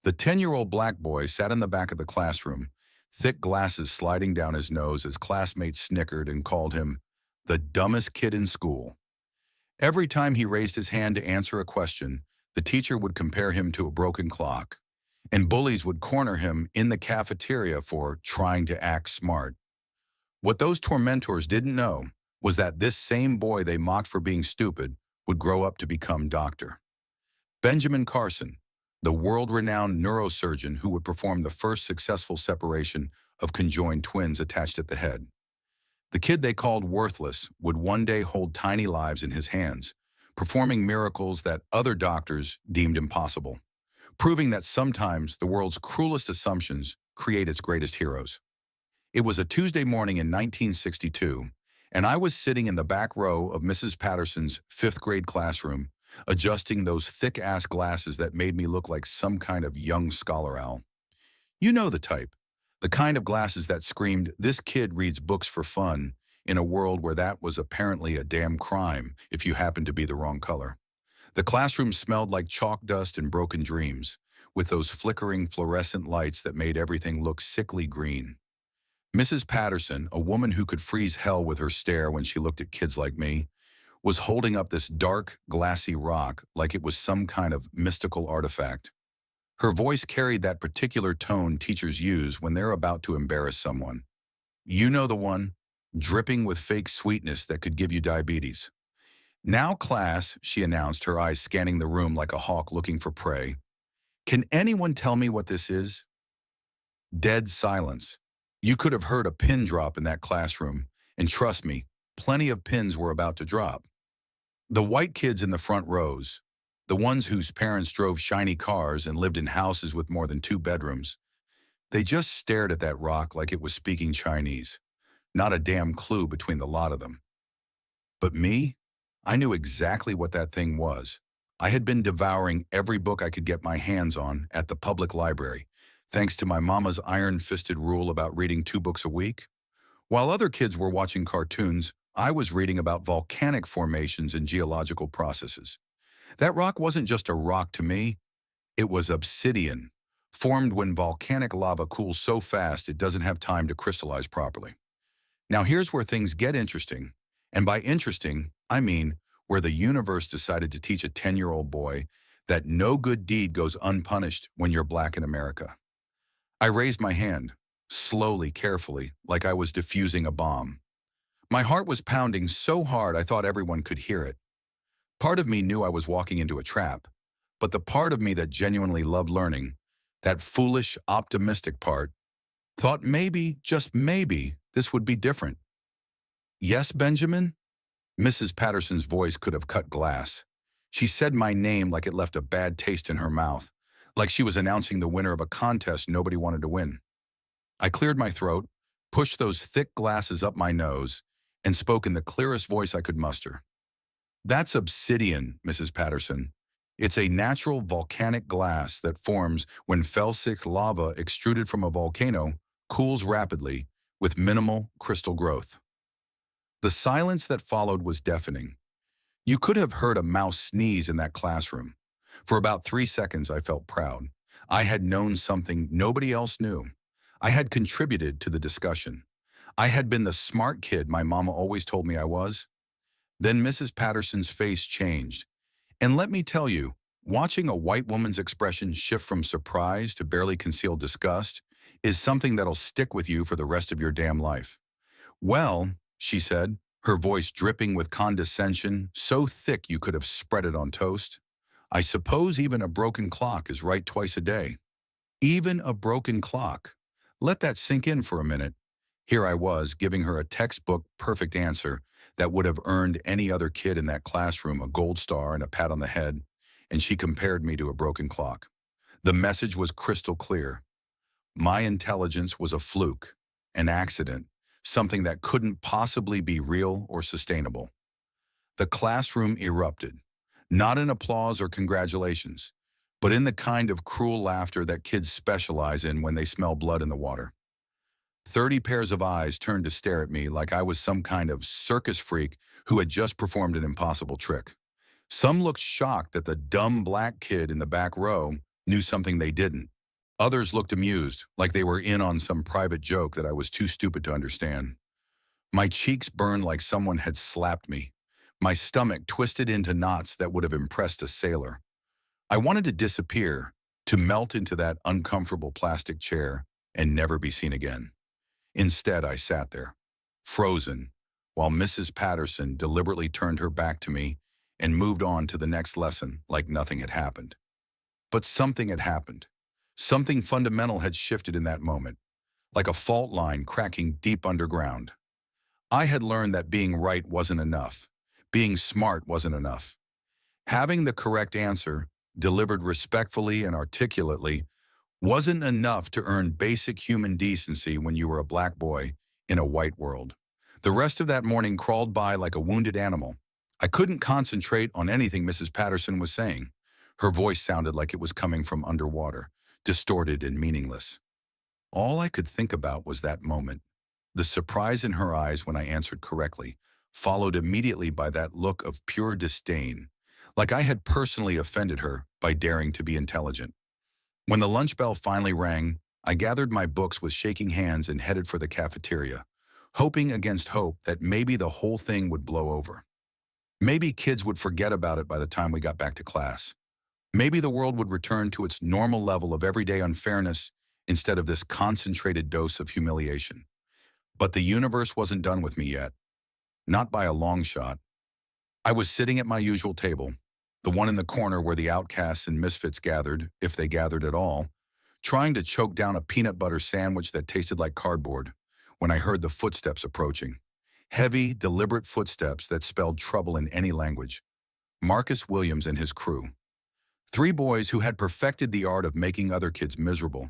The 10-year-old black boy sat in the back of the classroom, thick glasses sliding down his nose as classmates snickered and called him the dumbest kid in school. Every time he raised his hand to answer a question, the teacher would compare him to a broken clock, and bullies would corner him in the cafeteria for trying to act smart. What those tormentors didn't know was that this same boy they mocked for being stupid would grow up to become Dr. Benjamin Carson, the world-renowned neurosurgeon who would perform the first successful separation of conjoined twins attached at the head. The kid they called worthless would one day hold tiny lives in his hands, performing miracles that other doctors deemed impossible, proving that sometimes the world's cruelest assumptions create its greatest heroes. It was a Tuesday morning in 1962, and I was sitting in the back row of Mrs. Patterson's fifth-grade classroom, adjusting those thick-ass glasses that made me look like some kind of young scholar owl. You know the type. The kind of glasses that screamed, "This kid reads books for fun," in a world where that was apparently a damn crime if you happened to be the wrong color. The classroom smelled like chalk dust and broken dreams, with those flickering fluorescent lights that made everything look sickly green. Mrs. Patterson, a woman who could freeze hell with her stare when she looked at kids like me, was holding up this dark, glassy rock like it was some kind of mystical artifact. Her voice carried that particular tone teachers use when they're about to embarrass someone. You know the one, dripping with fake sweetness that could give you diabetes. "Now, class," she announced, her eyes scanning the room like a hawk looking for prey. "Can anyone tell me what this is?" Dead silence. You could have heard a pin drop in that classroom, and trust me, plenty of pins were about to drop. The white kids in the front rows, the ones whose parents drove shiny cars and lived in houses with more than 2 bedrooms, they just stared at that rock like it was speaking Chinese. Not a damn clue between the lot of them. But me? I knew exactly what that thing was. I had been devouring every book I could get my hands on at the public library, thanks to my mama's iron-fisted rule about reading 2 books a week. While other kids were watching cartoons, I was reading about volcanic formations and geological processes. That rock wasn't just a rock to me, it was obsidian, formed when volcanic lava cools so fast it doesn't have time to crystallize properly. Now here's where things get interesting, and by interesting, I mean where the universe decided to teach a 10-year-old boy that no good deed goes unpunished when you're black in America. I raised my hand, slowly, carefully, like I was defusing a bomb. My heart was pounding so hard I thought everyone could hear it. Part of me knew I was walking into a trap, but the part of me that genuinely loved learning, that foolish, optimistic part, thought maybe, just maybe, this would be different. "Yes, Benjamin?" Mrs. Patterson's voice could have cut glass. She said my name like it left a bad taste in her mouth, like she was announcing the winner of a contest nobody wanted to win. I cleared my throat, pushed those thick glasses up my nose, and spoke in the clearest voice I could muster. "That's obsidian, Mrs. Patterson. It's a natural volcanic glass that forms when felsic lava extruded from a volcano cools rapidly with minimal crystal growth." The silence that followed was deafening. You could have heard a mouse sneeze in that classroom. For about 3 seconds, I felt proud. I had known something nobody else knew. I had contributed to the discussion. I had been the smart kid my mama always told me I was. Then Mrs. Patterson's face changed. And let me tell you, watching a white woman's expression shift from surprise to barely concealed disgust is something that'll stick with you for the rest of your damn life. "Well," she said, her voice dripping with condescension, so thick you could have spread it on toast, "I suppose even a broken clock is right twice a day." Even a broken clock. Let that sink in for a minute. Here I was, giving her a textbook perfect answer that would have earned any other kid in that classroom a gold star and a pat on the head, and she compared me to a broken clock. The message was crystal clear. My intelligence was a fluke, an accident, something that couldn't possibly be real or sustainable. The classroom erupted, not in applause or congratulations, but in the kind of cruel laughter that kids specialize in when they smell blood in the water. 30 pairs of eyes turned to stare at me like I was some kind of circus freak who had just performed an impossible trick. Some looked shocked that the dumb black kid in the back row knew something they didn't. Others looked amused, like they were in on some private joke that I was too stupid to understand. My cheeks burned like someone had slapped me. My stomach twisted into knots that would have impressed a sailor. I wanted to disappear, to melt into that uncomfortable plastic chair and never be seen again. Instead, I sat there, frozen, while Mrs. Patterson deliberately turned her back to me and moved on to the next lesson like nothing had happened. But something had happened. Something fundamental had shifted in that moment, like a fault line cracking deep underground. I had learned that being right wasn't enough. Being smart wasn't enough. Having the correct answer, delivered respectfully and articulately, wasn't enough to earn basic human decency when you were a black boy in a white world. The rest of that morning crawled by like a wounded animal. I couldn't concentrate on anything Mrs. Patterson was saying. Her voice sounded like it was coming from underwater, distorted and meaningless. All I could think about was that moment. The surprise in her eyes when I answered correctly, followed immediately by that look of pure disdain, like I had personally offended her by daring to be intelligent. When the lunch bell finally rang, I gathered my books with shaking hands and headed for the cafeteria, hoping against hope that maybe the whole thing would blow over. Maybe kids would forget about it by the time we got back to class. Maybe the world would return to its normal level of everyday unfairness instead of this concentrated dose of humiliation. But the universe wasn't done with me yet. Not by a long shot. I was sitting at my usual table, the one in the corner where the outcasts and misfits gathered, if they gathered at all, trying to choke down a peanut butter sandwich that tasted like cardboard, when I heard the footsteps approaching. Heavy, deliberate footsteps that spelled trouble in any language. Marcus Williams and his crew. 3 boys who had perfected the art of making other kids miserable,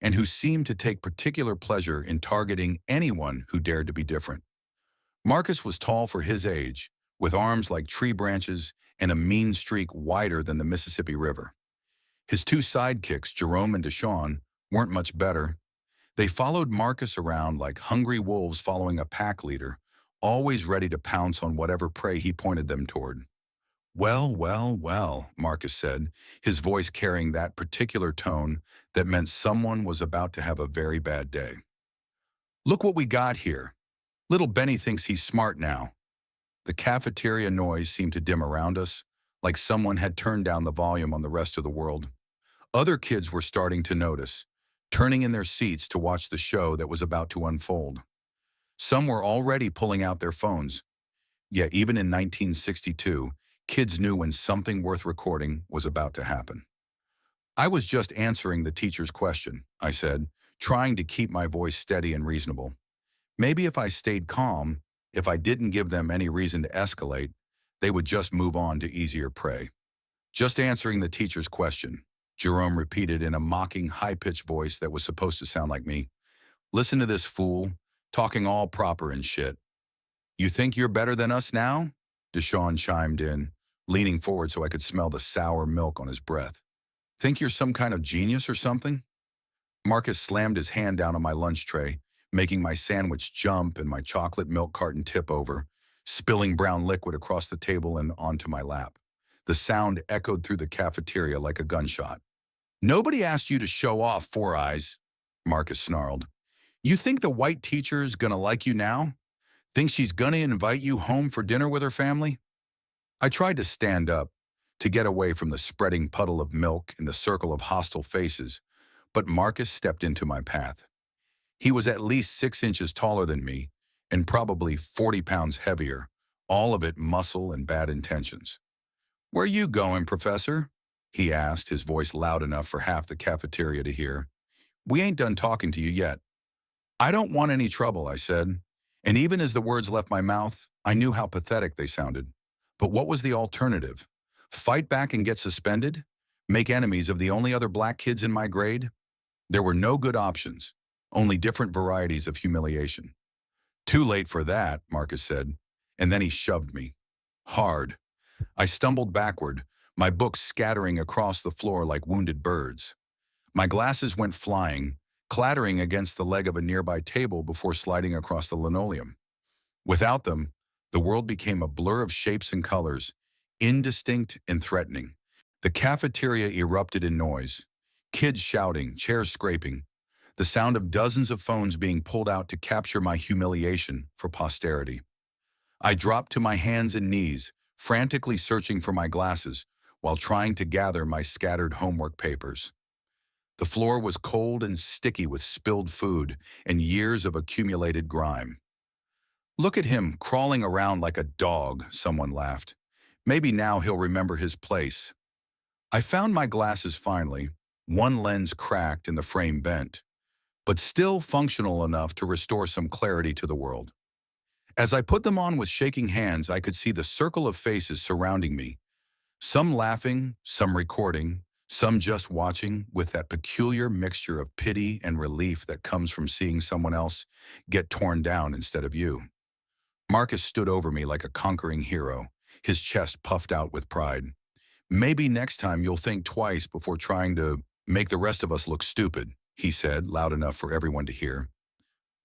and who seemed to take particular pleasure in targeting anyone who dared to be different. Marcus was tall for his age, with arms like tree branches and a mean streak wider than the Mississippi River. His 2 sidekicks, Jerome and Deshaun, weren't much better. They followed Marcus around like hungry wolves following a pack leader, always ready to pounce on whatever prey he pointed them toward. Well, well, well, Marcus said, his voice carrying that particular tone that meant someone was about to have a very bad day. Look what we got here. Little Benny thinks he's smart now. The cafeteria noise seemed to dim around us, like someone had turned down the volume on the rest of the world. Other kids were starting to notice, turning in their seats to watch the show that was about to unfold. Some were already pulling out their phones. Yet even in 1962, kids knew when something worth recording was about to happen. I was just answering the teacher's question, I said, trying to keep my voice steady and reasonable. Maybe if I stayed calm, if I didn't give them any reason to escalate, they would just move on to easier prey. Just answering the teacher's question, Jerome repeated in a mocking, high-pitched voice that was supposed to sound like me. Listen to this fool, talking all proper and shit. You think you're better than us now? Deshaun chimed in, leaning forward so I could smell the sour milk on his breath. Think you're some kind of genius or something? Marcus slammed his hand down on my lunch tray, making my sandwich jump and my chocolate milk carton tip over, spilling brown liquid across the table and onto my lap. The sound echoed through the cafeteria like a gunshot. Nobody asked you to show off, Four Eyes, Marcus snarled. You think the white teacher's gonna like you now? Think she's gonna invite you home for dinner with her family? I tried to stand up, to get away from the spreading puddle of milk in the circle of hostile faces, but Marcus stepped into my path. He was at least 6 inches taller than me, and probably 40 pounds heavier, all of it muscle and bad intentions. Where you going, Professor? He asked, his voice loud enough for half the cafeteria to hear. We ain't done talking to you yet. I don't want any trouble, I said, and even as the words left my mouth, I knew how pathetic they sounded. But what was the alternative? Fight back and get suspended? Make enemies of the only other black kids in my grade? There were no good options, only different varieties of humiliation. Too late for that, Marcus said, and then he shoved me. Hard. I stumbled backward, my books scattering across the floor like wounded birds. My glasses went flying, clattering against the leg of a nearby table before sliding across the linoleum. Without them, the world became a blur of shapes and colors, indistinct and threatening. The cafeteria erupted in noise, Kids shouting, chairs scraping, the sound of dozens of phones being pulled out to capture my humiliation for posterity. I dropped to my hands and knees, frantically searching for my glasses while trying to gather my scattered homework papers. The floor was cold and sticky with spilled food and years of accumulated grime. "Look at him crawling around like a dog," someone laughed. "Maybe now he'll remember his place." I found my glasses finally, one lens cracked and the frame bent, but still functional enough to restore some clarity to the world. As I put them on with shaking hands, I could see the circle of faces surrounding me, some laughing, some recording, some just watching, with that peculiar mixture of pity and relief that comes from seeing someone else get torn down instead of you. Marcus stood over me like a conquering hero, his chest puffed out with pride. "Maybe next time you'll think twice before trying to make the rest of us look stupid," he said, loud enough for everyone to hear.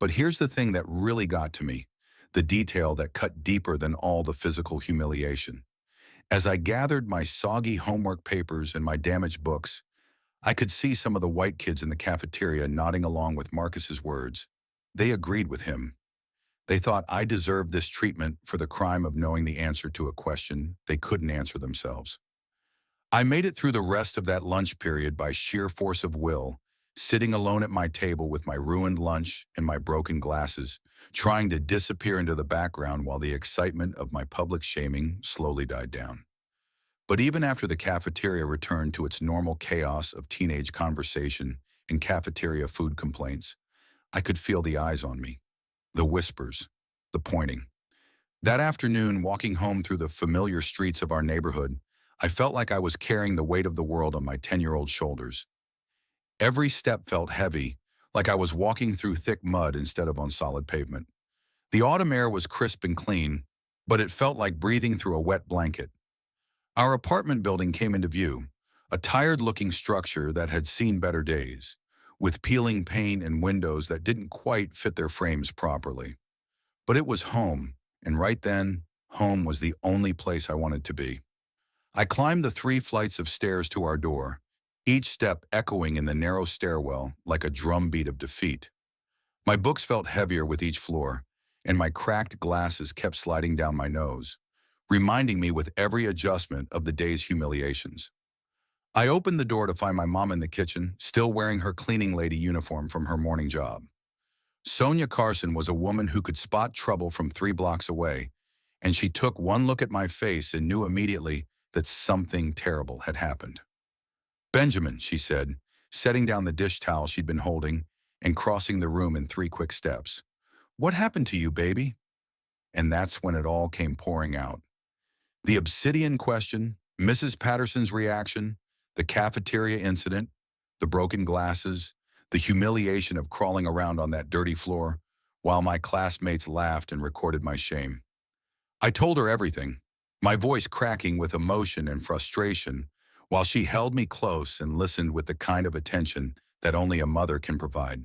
But here's the thing that really got to me, the detail that cut deeper than all the physical humiliation. As I gathered my soggy homework papers and my damaged books, I could see some of the white kids in the cafeteria nodding along with Marcus's words. They agreed with him. They thought I deserved this treatment for the crime of knowing the answer to a question they couldn't answer themselves. I made it through the rest of that lunch period by sheer force of will, sitting alone at my table with my ruined lunch and my broken glasses, trying to disappear into the background while the excitement of my public shaming slowly died down. But even after the cafeteria returned to its normal chaos of teenage conversation and cafeteria food complaints, I could feel the eyes on me, the whispers, the pointing. That afternoon, walking home through the familiar streets of our neighborhood, I felt like I was carrying the weight of the world on my 10-year-old shoulders. Every step felt heavy, like I was walking through thick mud instead of on solid pavement. The autumn air was crisp and clean, but it felt like breathing through a wet blanket. Our apartment building came into view, a tired-looking structure that had seen better days, with peeling paint and windows that didn't quite fit their frames properly. But it was home, and right then, home was the only place I wanted to be. I climbed the 3 flights of stairs to our door, each step echoing in the narrow stairwell like a drumbeat of defeat. My books felt heavier with each floor, and my cracked glasses kept sliding down my nose, reminding me with every adjustment of the day's humiliations. I opened the door to find my mom in the kitchen, still wearing her cleaning lady uniform from her morning job. Sonia Carson was a woman who could spot trouble from 3 blocks away, and she took one look at my face and knew immediately that something terrible had happened. "Benjamin," she said, setting down the dish towel she'd been holding and crossing the room in 3 quick steps. "What happened to you, baby?" And that's when it all came pouring out. The obsidian question, Mrs. Patterson's reaction, the cafeteria incident, the broken glasses, the humiliation of crawling around on that dirty floor, while my classmates laughed and recorded my shame. I told her everything, my voice cracking with emotion and frustration, while she held me close and listened with the kind of attention that only a mother can provide.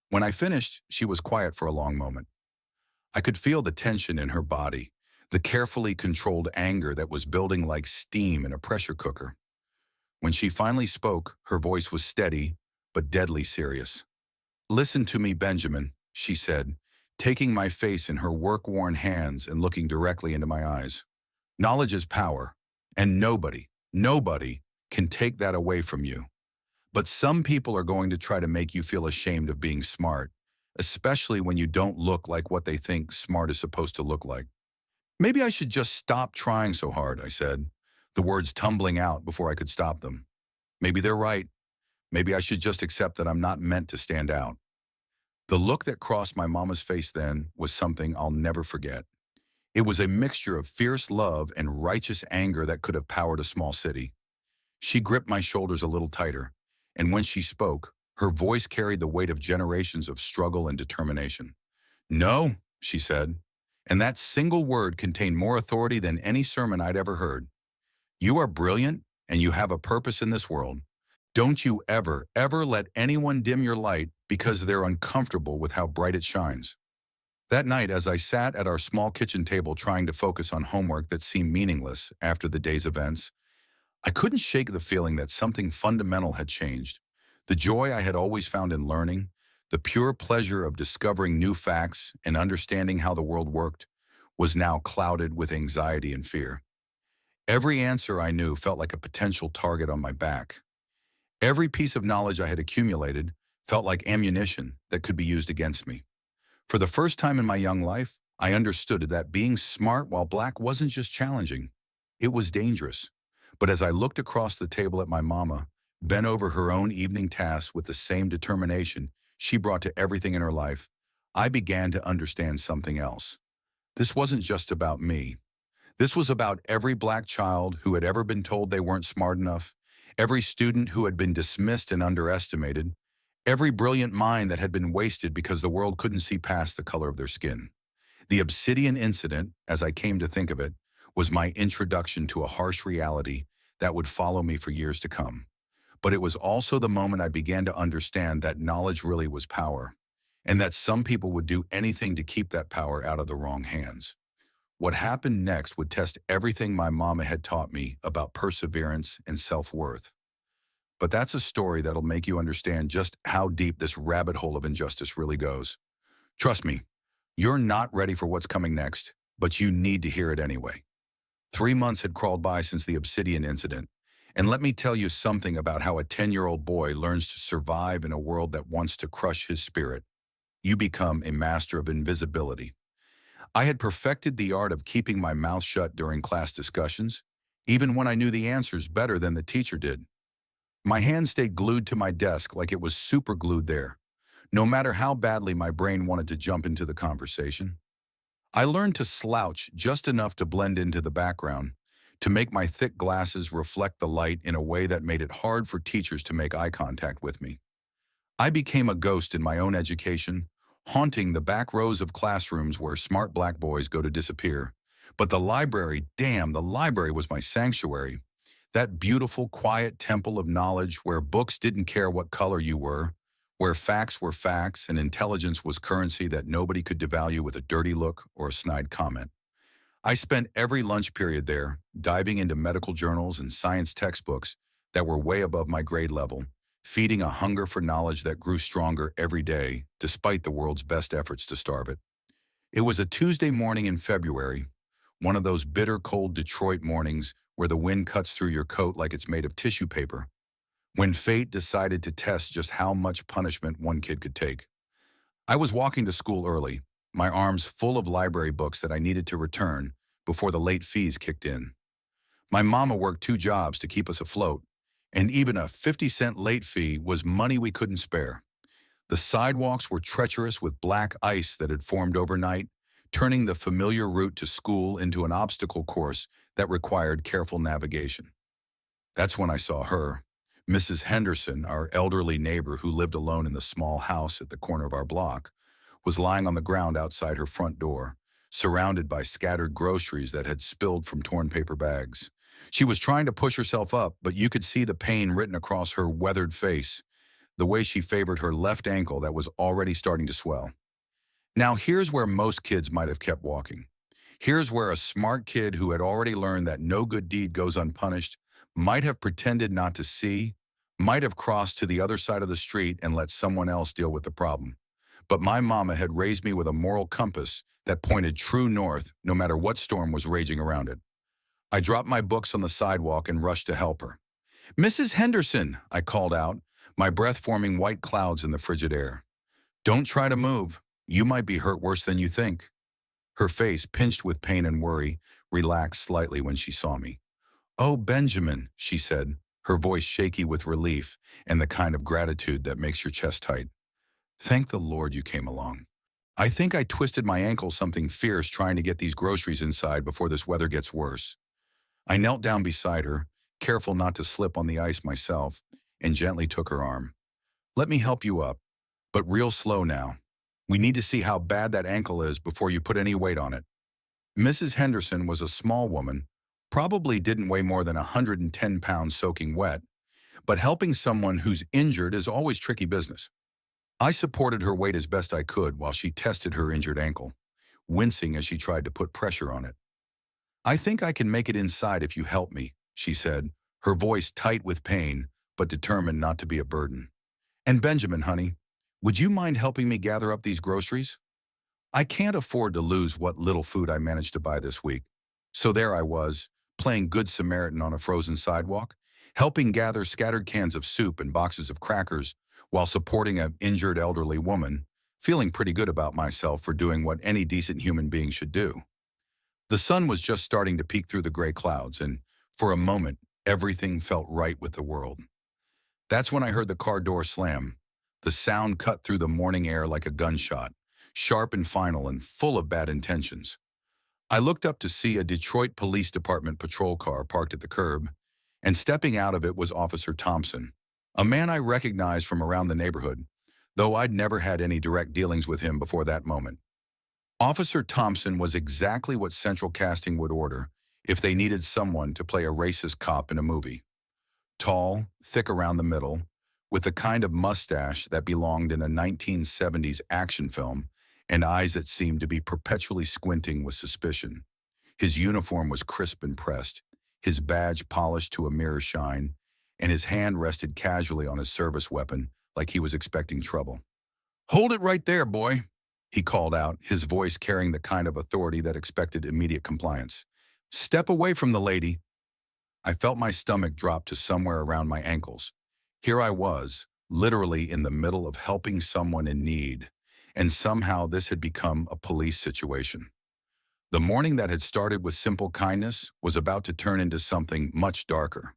When I finished, she was quiet for a long moment. I could feel the tension in her body, the carefully controlled anger that was building like steam in a pressure cooker. When she finally spoke, her voice was steady, but deadly serious. "Listen to me, Benjamin," she said, taking my face in her work-worn hands and looking directly into my eyes. "Knowledge is power, and nobody can take that away from you. But some people are going to try to make you feel ashamed of being smart, especially when you don't look like what they think smart is supposed to look like." "Maybe I should just stop trying so hard," I said, the words tumbling out before I could stop them. Maybe they're right. Maybe I should just accept that I'm not meant to stand out. The look that crossed my mama's face then was something I'll never forget. It was a mixture of fierce love and righteous anger that could have powered a small city. She gripped my shoulders a little tighter, and when she spoke, her voice carried the weight of generations of struggle and determination. "No," she said, and that single word contained more authority than any sermon I'd ever heard. "You are brilliant, and you have a purpose in this world. Don't you ever let anyone dim your light because they're uncomfortable with how bright it shines." That night, as I sat at our small kitchen table trying to focus on homework that seemed meaningless after the day's events, I couldn't shake the feeling that something fundamental had changed. The joy I had always found in learning, the pure pleasure of discovering new facts and understanding how the world worked, was now clouded with anxiety and fear. Every answer I knew felt like a potential target on my back. Every piece of knowledge I had accumulated felt like ammunition that could be used against me. For the first time in my young life, I understood that being smart while black wasn't just challenging, it was dangerous. But as I looked across the table at my mama, bent over her own evening tasks with the same determination she brought to everything in her life, I began to understand something else. This wasn't just about me. This was about every black child who had ever been told they weren't smart enough, every student who had been dismissed and underestimated, every brilliant mind that had been wasted because the world couldn't see past the color of their skin. The Obsidian incident, as I came to think of it, was my introduction to a harsh reality that would follow me for years to come. But it was also the moment I began to understand that knowledge really was power, and that some people would do anything to keep that power out of the wrong hands. What happened next would test everything my mama had taught me about perseverance and self-worth. But that's a story that'll make you understand just how deep this rabbit hole of injustice really goes. Trust me, you're not ready for what's coming next, but you need to hear it anyway. 3 months had crawled by since the Obsidian incident, and let me tell you something about how a 10-year-old boy learns to survive in a world that wants to crush his spirit. You become a master of invisibility. I had perfected the art of keeping my mouth shut during class discussions, even when I knew the answers better than the teacher did. My hand stayed glued to my desk like it was super glued there, no matter how badly my brain wanted to jump into the conversation. I learned to slouch just enough to blend into the background, to make my thick glasses reflect the light in a way that made it hard for teachers to make eye contact with me. I became a ghost in my own education, haunting the back rows of classrooms where smart black boys go to disappear. But the library, damn, the library was my sanctuary. That beautiful, quiet temple of knowledge where books didn't care what color you where facts were facts and intelligence was currency that nobody could devalue with a dirty look or a snide comment. I spent every lunch period there, diving into medical journals and science textbooks that were way above my grade level, feeding a hunger for knowledge that grew stronger every day, despite the world's best efforts to starve it. It was a Tuesday morning in February, one of those bitter cold Detroit mornings where the wind cuts through your coat like it's made of tissue paper, when fate decided to test just how much punishment one kid could take. I was walking to school early, my arms full of library books that I needed to return before the late fees kicked in. My mama worked 2 jobs to keep us afloat, and even a 50-cent late fee was money we couldn't spare. The sidewalks were treacherous with black ice that had formed overnight, turning the familiar route to school into an obstacle course that required careful navigation. That's when I saw her. Mrs. Henderson, our elderly neighbor who lived alone in the small house at the corner of our block, was lying on the ground outside her front door, surrounded by scattered groceries that had spilled from torn paper bags. She was trying to push herself up, but you could see the pain written across her weathered face, the way she favored her left ankle that was already starting to swell. Now here's where most kids might have kept walking. Here's where a smart kid who had already learned that no good deed goes unpunished might have pretended not to see, might have crossed to the other side of the street and let someone else deal with the problem. But my mama had raised me with a moral compass that pointed true north no matter what storm was raging around it. I dropped my books on the sidewalk and rushed to help her. "Mrs. Henderson," I called out, my breath forming white clouds in the frigid air. "Don't try to move. You might be hurt worse than you think." Her face, pinched with pain and worry, relaxed slightly when she saw me. "Oh, Benjamin," she said, her voice shaky with relief and the kind of gratitude that makes your chest tight. "Thank the Lord you came along. I think I twisted my ankle something fierce trying to get these groceries inside before this weather gets worse." I knelt down beside her, careful not to slip on the ice myself, and gently took her arm. "Let me help you up, but real slow now. We need to see how bad that ankle is before you put any weight on it." Mrs. Henderson was a small woman, probably didn't weigh more than 110 pounds soaking wet, but helping someone who's injured is always tricky business. I supported her weight as best I could while she tested her injured ankle, wincing as she tried to put pressure on it. "I think I can make it inside if you help me," she said, her voice tight with pain, but determined not to be a burden. And Benjamin, honey, would you mind helping me gather up these groceries? I can't afford to lose what little food I managed to buy this week. So there I was, playing Good Samaritan on a frozen sidewalk, helping gather scattered cans of soup and boxes of crackers while supporting an injured elderly woman, feeling pretty good about myself for doing what any decent human being should do. The sun was just starting to peek through the gray clouds, and for a moment, everything felt right with the world. That's when I heard the car door slam. The sound cut through the morning air like a gunshot, sharp and final and full of bad intentions. I looked up to see a Detroit Police Department patrol car parked at the curb, and stepping out of it was Officer Thompson, a man I recognized from around the neighborhood, though I'd never had any direct dealings with him before that moment. Officer Thompson was exactly what Central Casting would order if they needed someone to play a racist cop in a movie. Tall, thick around the middle, with the kind of mustache that belonged in a 1970s action film and eyes that seemed to be perpetually squinting with suspicion. His uniform was crisp and pressed, his badge polished to a mirror shine, and his hand rested casually on his service weapon like he was expecting trouble. "Hold it right there, boy," he called out, his voice carrying the kind of authority that expected immediate compliance. "Step away from the lady." I felt my stomach drop to somewhere around my ankles. Here I was, literally in the middle of helping someone in need, and somehow this had become a police situation. The morning that had started with simple kindness was about to turn into something much darker.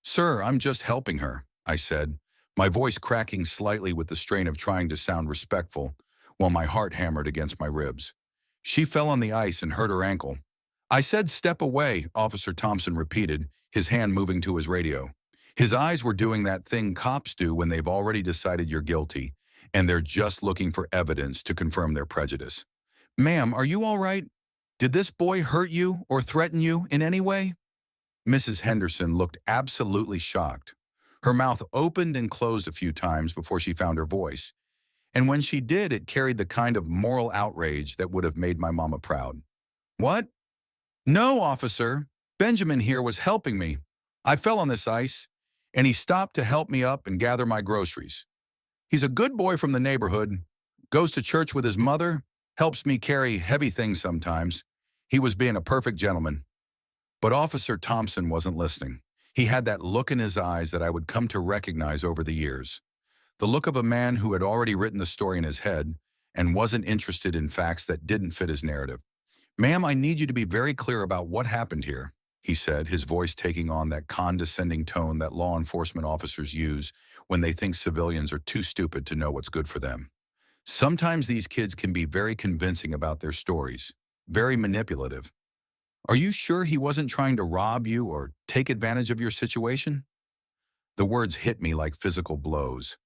"Sir, I'm just helping her," I said, my voice cracking slightly with the strain of trying to sound respectful, while my heart hammered against my ribs. "She fell on the ice and hurt her ankle." "I said step away," Officer Thompson repeated, his hand moving to his radio. His eyes were doing that thing cops do when they've already decided you're guilty, and they're just looking for evidence to confirm their prejudice. "Ma'am, are you all right? Did this boy hurt you or threaten you in any way?" Mrs. Henderson looked absolutely shocked. Her mouth opened and closed a few times before she found her voice, and when she did, it carried the kind of moral outrage that would have made my mama proud. "What? No, officer. Benjamin here was helping me. I fell on this ice, and he stopped to help me up and gather my groceries. He's a good boy from the neighborhood, goes to church with his mother, helps me carry heavy things sometimes. He was being a perfect gentleman." But Officer Thompson wasn't listening. He had that look in his eyes that I would come to recognize over the years. The look of a man who had already written the story in his head and wasn't interested in facts that didn't fit his narrative. "Ma'am, I need you to be very clear about what happened here," he said, his voice taking on that condescending tone that law enforcement officers use when they think civilians are too stupid to know what's good for them. Sometimes these kids can be very convincing about their stories, very manipulative. "Are you sure he wasn't trying to rob you or take advantage of your situation?" The words hit me like physical blows.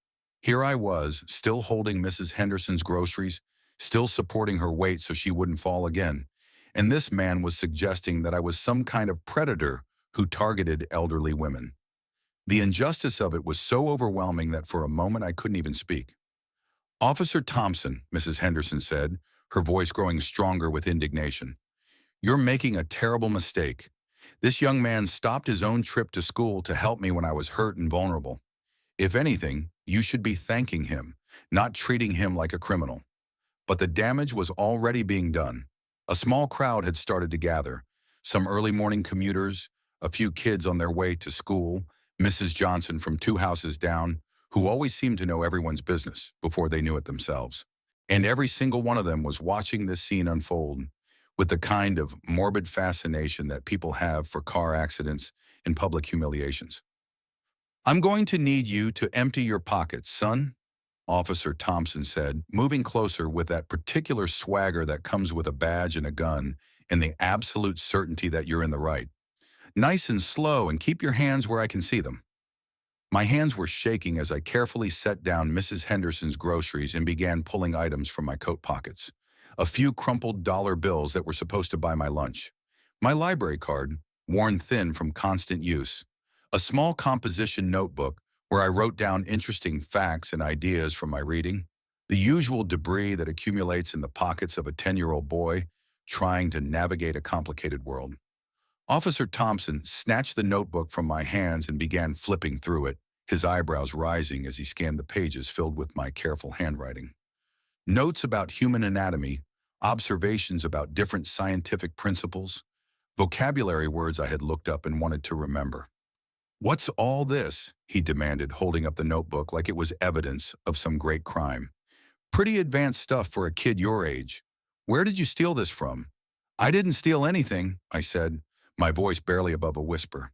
Here I was, still holding Mrs. Henderson's groceries, still supporting her weight so she wouldn't fall again, and this man was suggesting that I was some kind of predator who targeted elderly women. The injustice of it was so overwhelming that for a moment I couldn't even speak. "Officer Thompson," Mrs. Henderson said, her voice growing stronger with indignation, "you're making a terrible mistake. This young man stopped his own trip to school to help me when I was hurt and vulnerable. If anything, you should be thanking him, not treating him like a criminal." But the damage was already being done. A small crowd had started to gather, some early morning commuters, a few kids on their way to school, Mrs. Johnson from 2 houses down, who always seemed to know everyone's business before they knew it themselves. And every single one of them was watching this scene unfold with the kind of morbid fascination that people have for car accidents and public humiliations. "I'm going to need you to empty your pockets, son," Officer Thompson said, moving closer with that particular swagger that comes with a badge and a gun and the absolute certainty that you're in the right. "Nice and slow, and keep your hands where I can see them." My hands were shaking as I carefully set down Mrs. Henderson's groceries and began pulling items from my coat pockets. A few crumpled dollar bills that were supposed to buy my lunch. My library card, worn thin from constant use. A small composition notebook where I wrote down interesting facts and ideas from my reading. The usual debris that accumulates in the pockets of a 10-year-old boy trying to navigate a complicated world. Officer Thompson snatched the notebook from my hands and began flipping through it, his eyebrows rising as he scanned the pages filled with my careful handwriting. Notes about human anatomy, observations about different scientific principles, vocabulary words I had looked up and wanted to remember. "What's all this?" he demanded, holding up the notebook like it was evidence of some great crime. "Pretty advanced stuff for a kid your age. Where did you steal this from?" "I didn't steal anything," I said, my voice barely above a whisper.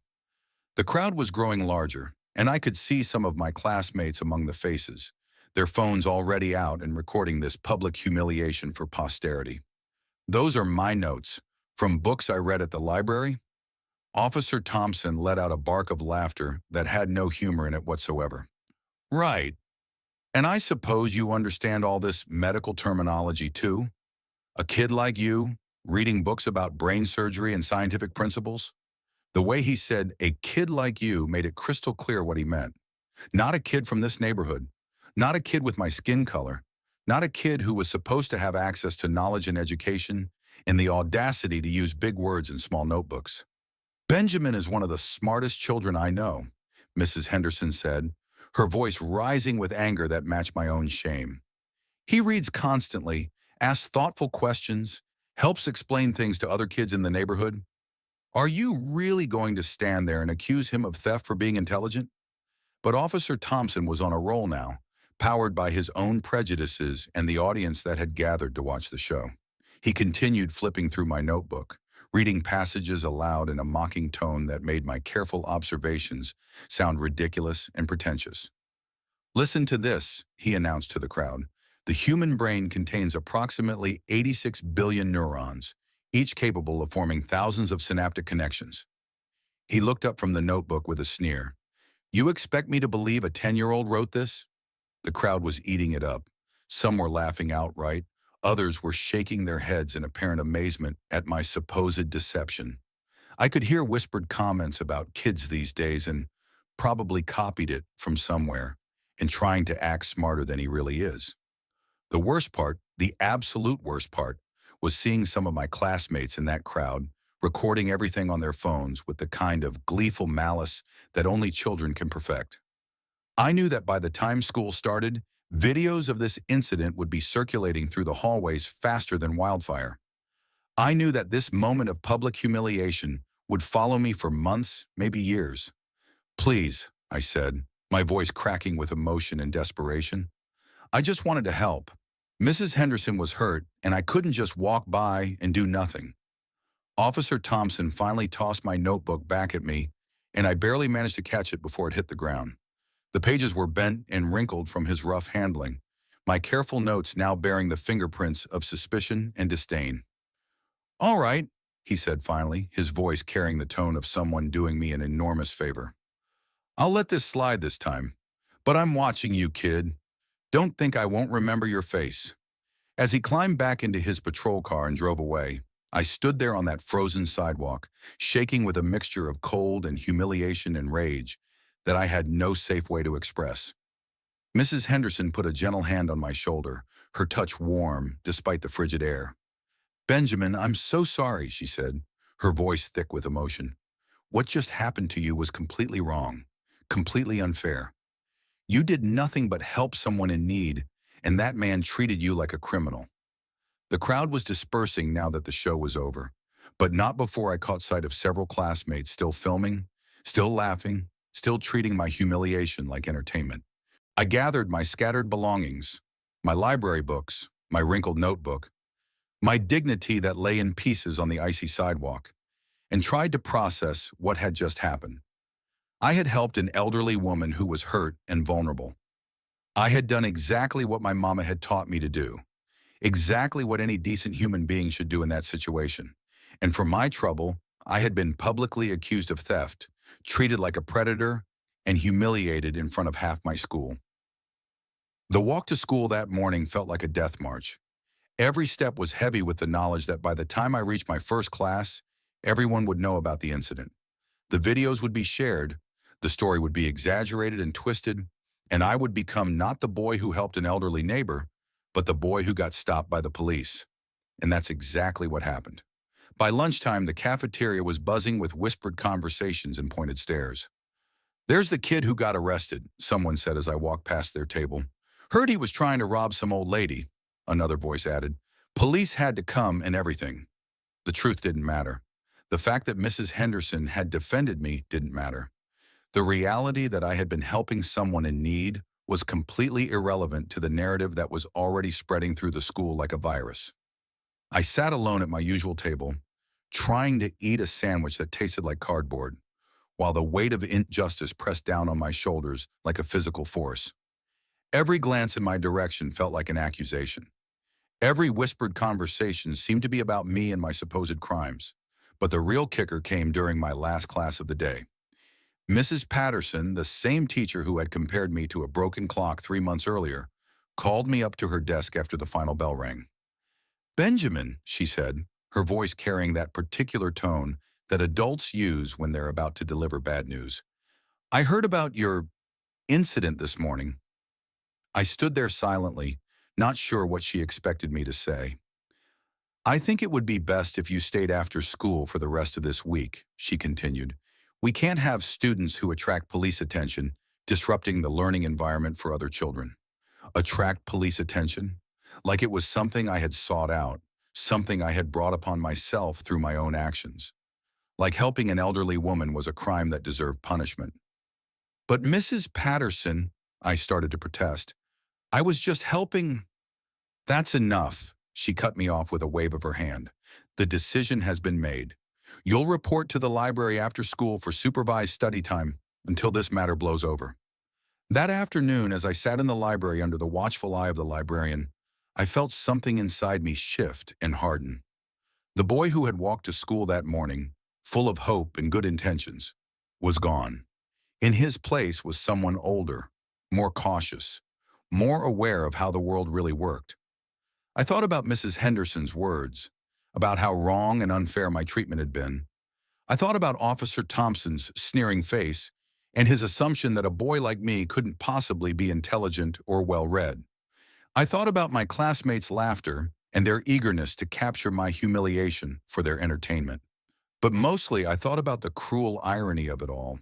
The crowd was growing larger, and I could see some of my classmates among the faces, their phones already out and recording this public humiliation for posterity. "Those are my notes, from books I read at the library." Officer Thompson let out a bark of laughter that had no humor in it whatsoever. "Right. And I suppose you understand all this medical terminology too? A kid like you, reading books about brain surgery and scientific principles?" The way he said, "a kid like you," made it crystal clear what he meant. Not a kid from this neighborhood. Not a kid with my skin color. Not a kid who was supposed to have access to knowledge and education and the audacity to use big words in small notebooks. "Benjamin is one of the smartest children I know," Mrs. Henderson said, her voice rising with anger that matched my own shame. "He reads constantly, asks thoughtful questions, helps explain things to other kids in the neighborhood. Are you really going to stand there and accuse him of theft for being intelligent?" But Officer Thompson was on a roll now, powered by his own prejudices and the audience that had gathered to watch the show. He continued flipping through my notebook, reading passages aloud in a mocking tone that made my careful observations sound ridiculous and pretentious. "Listen to this," he announced to the crowd. "The human brain contains approximately 86 billion neurons, each capable of forming thousands of synaptic connections." He looked up from the notebook with a sneer. "You expect me to believe a 10-year-old wrote this?" The crowd was eating it up. Some were laughing outright. Others were shaking their heads in apparent amazement at my supposed deception. I could hear whispered comments about kids these days and probably copied it from somewhere and trying to act smarter than he really is. The worst part, the absolute worst part, was seeing some of my classmates in that crowd recording everything on their phones with the kind of gleeful malice that only children can perfect. I knew that by the time school started, videos of this incident would be circulating through the hallways faster than wildfire. I knew that this moment of public humiliation would follow me for months, maybe years. "Please," I said, my voice cracking with emotion and desperation. "I just wanted to help. Mrs. Henderson was hurt, and I couldn't just walk by and do nothing." Officer Thompson finally tossed my notebook back at me, and I barely managed to catch it before it hit the ground. The pages were bent and wrinkled from his rough handling, my careful notes now bearing the fingerprints of suspicion and disdain. "All right," he said finally, his voice carrying the tone of someone doing me an enormous favor. "I'll let this slide this time. But I'm watching you, kid. Don't think I won't remember your face." As he climbed back into his patrol car and drove away, I stood there on that frozen sidewalk, shaking with a mixture of cold and humiliation and rage that I had no safe way to express. Mrs. Henderson put a gentle hand on my shoulder, her touch warm despite the frigid air. "Benjamin, I'm so sorry," she said, her voice thick with emotion. "What just happened to you was completely wrong, completely unfair. You did nothing but help someone in need, and that man treated you like a criminal." The crowd was dispersing now that the show was over, but not before I caught sight of several classmates still filming, still laughing, still treating my humiliation like entertainment. I gathered my scattered belongings, my library books, my wrinkled notebook, my dignity that lay in pieces on the icy sidewalk, and tried to process what had just happened. I had helped an elderly woman who was hurt and vulnerable. I had done exactly what my mama had taught me to do, exactly what any decent human being should do in that situation. And for my trouble, I had been publicly accused of theft, treated like a predator, and humiliated in front of half my school. The walk to school that morning felt like a death march. Every step was heavy with the knowledge that by the time I reached my first class, everyone would know about the incident. The videos would be shared, the story would be exaggerated and twisted, and I would become not the boy who helped an elderly neighbor, but the boy who got stopped by the police. And that's exactly what happened. By lunchtime, the cafeteria was buzzing with whispered conversations and pointed stares. "There's the kid who got arrested," someone said as I walked past their table. "Heard he was trying to rob some old lady," another voice added. "Police had to come and everything." The truth didn't matter. The fact that Mrs. Henderson had defended me didn't matter. The reality that I had been helping someone in need was completely irrelevant to the narrative that was already spreading through the school like a virus. I sat alone at my usual table, trying to eat a sandwich that tasted like cardboard, while the weight of injustice pressed down on my shoulders like a physical force. Every glance in my direction felt like an accusation. Every whispered conversation seemed to be about me and my supposed crimes. But the real kicker came during my last class of the day. Mrs. Patterson, the same teacher who had compared me to a broken clock 3 months earlier, called me up to her desk after the final bell rang. "Benjamin," she said, her voice carrying that particular tone that adults use when they're about to deliver bad news. "I heard about your incident this morning." I stood there silently, not sure what she expected me to say. "I think it would be best if you stayed after school for the rest of this week," she continued. "We can't have students who attract police attention, disrupting the learning environment for other children." Attract police attention? Like it was something I had sought out, something I had brought upon myself through my own actions. Like helping an elderly woman was a crime that deserved punishment. "But Mrs. Patterson," I started to protest. "I was just helping." "That's enough," she cut me off with a wave of her hand. "The decision has been made. You'll report to the library after school for supervised study time until this matter blows over." That afternoon, as I sat in the library under the watchful eye of the librarian, I felt something inside me shift and harden. The boy who had walked to school that morning, full of hope and good intentions, was gone. In his place was someone older, more cautious, more aware of how the world really worked. I thought about Mrs. Henderson's words, about how wrong and unfair my treatment had been. I thought about Officer Thompson's sneering face and his assumption that a boy like me couldn't possibly be intelligent or well-read. I thought about my classmates' laughter and their eagerness to capture my humiliation for their entertainment. But mostly I thought about the cruel irony of it all.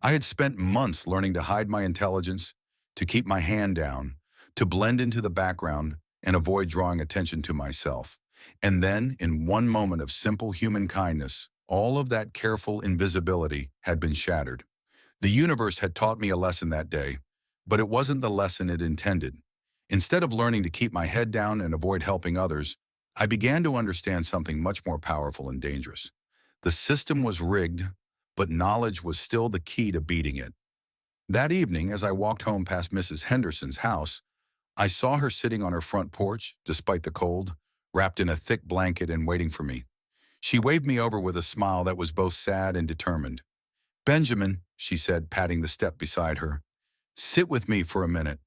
I had spent months learning to hide my intelligence, to keep my hand down, to blend into the background and avoid drawing attention to myself. And then, in one moment of simple human kindness, all of that careful invisibility had been shattered. The universe had taught me a lesson that day, but it wasn't the lesson it intended. Instead of learning to keep my head down and avoid helping others, I began to understand something much more powerful and dangerous. The system was rigged, but knowledge was still the key to beating it. That evening, as I walked home past Mrs. Henderson's house, I saw her sitting on her front porch, despite the cold, wrapped in a thick blanket and waiting for me. She waved me over with a smile that was both sad and determined. "Benjamin," she said, patting the step beside her, "sit with me for a minute."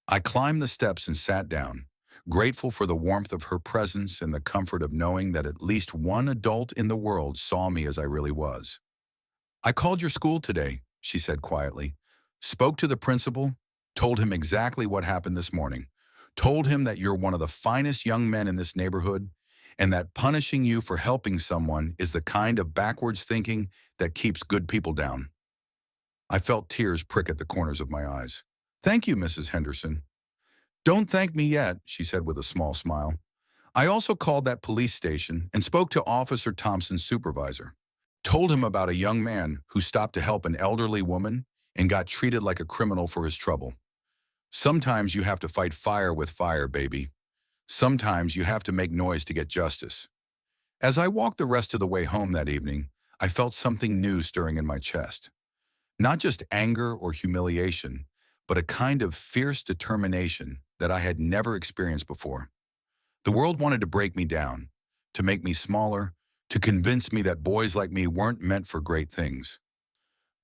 I climbed the steps and sat down, grateful for the warmth of her presence and the comfort of knowing that at least one adult in the world saw me as I really was. "I called your school today," she said quietly. "Spoke to the principal, told him exactly what happened this morning. Told him that you're one of the finest young men in this neighborhood, and that punishing you for helping someone is the kind of backwards thinking that keeps good people down." I felt tears prick at the corners of my eyes. "Thank you, Mrs. Henderson." "Don't thank me yet," she said with a small smile. "I also called that police station and spoke to Officer Thompson's supervisor. Told him about a young man who stopped to help an elderly woman and got treated like a criminal for his trouble. Sometimes you have to fight fire with fire, baby. Sometimes you have to make noise to get justice." As I walked the rest of the way home that evening, I felt something new stirring in my chest. Not just anger or humiliation, but a kind of fierce determination that I had never experienced before. The world wanted to break me down, to make me smaller, to convince me that boys like me weren't meant for great things.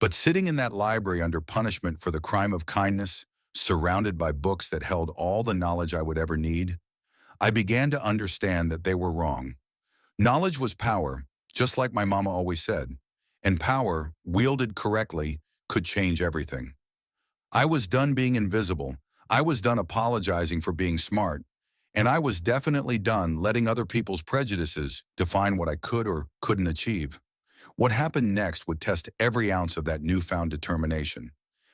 But sitting in that library under punishment for the crime of kindness, surrounded by books that held all the knowledge I would ever need, I began to understand that they were wrong. Knowledge was power, just like my mama always said, and power, wielded correctly, could change everything. I was done being invisible, I was done apologizing for being smart, and I was definitely done letting other people's prejudices define what I could or couldn't achieve. What happened next would test every ounce of that newfound determination.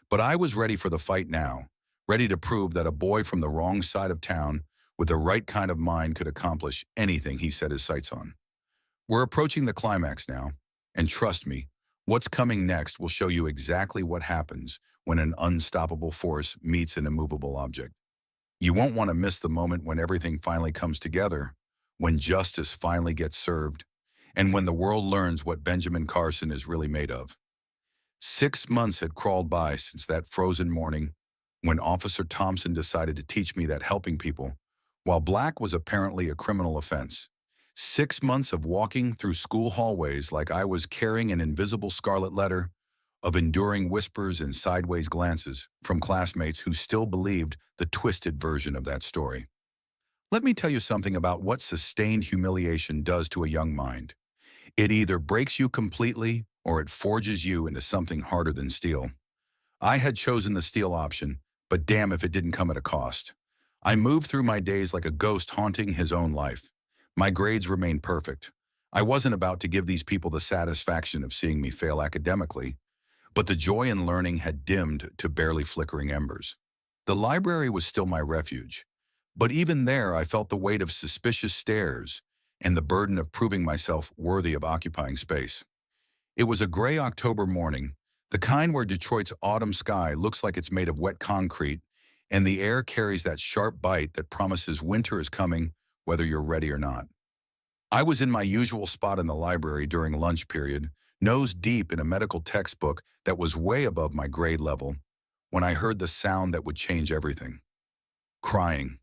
But I was ready for the fight now, ready to prove that a boy from the wrong side of town with the right kind of mind could accomplish anything he set his sights on. We're approaching the climax now, and trust me, what's coming next will show you exactly what happens when an unstoppable force meets an immovable object. You won't want to miss the moment when everything finally comes together, when justice finally gets served, and when the world learns what Benjamin Carson is really made of. 6 months had crawled by since that frozen morning when Officer Thompson decided to teach me that helping people, while black was apparently a criminal offense. 6 months of walking through school hallways like I was carrying an invisible scarlet letter, of enduring whispers and sideways glances from classmates who still believed the twisted version of that story. Let me tell you something about what sustained humiliation does to a young mind. It either breaks you completely or it forges you into something harder than steel. I had chosen the steel option, but damn if it didn't come at a cost. I moved through my days like a ghost haunting his own life. My grades remained perfect. I wasn't about to give these people the satisfaction of seeing me fail academically, but the joy in learning had dimmed to barely flickering embers. The library was still my refuge, but even there I felt the weight of suspicious stares and the burden of proving myself worthy of occupying space. It was a gray October morning, the kind where Detroit's autumn sky looks like it's made of wet concrete, and the air carries that sharp bite that promises winter is coming, whether you're ready or not. I was in my usual spot in the library during lunch period, nose deep in a medical textbook that was way above my grade level, when I heard the sound that would change everything. Crying.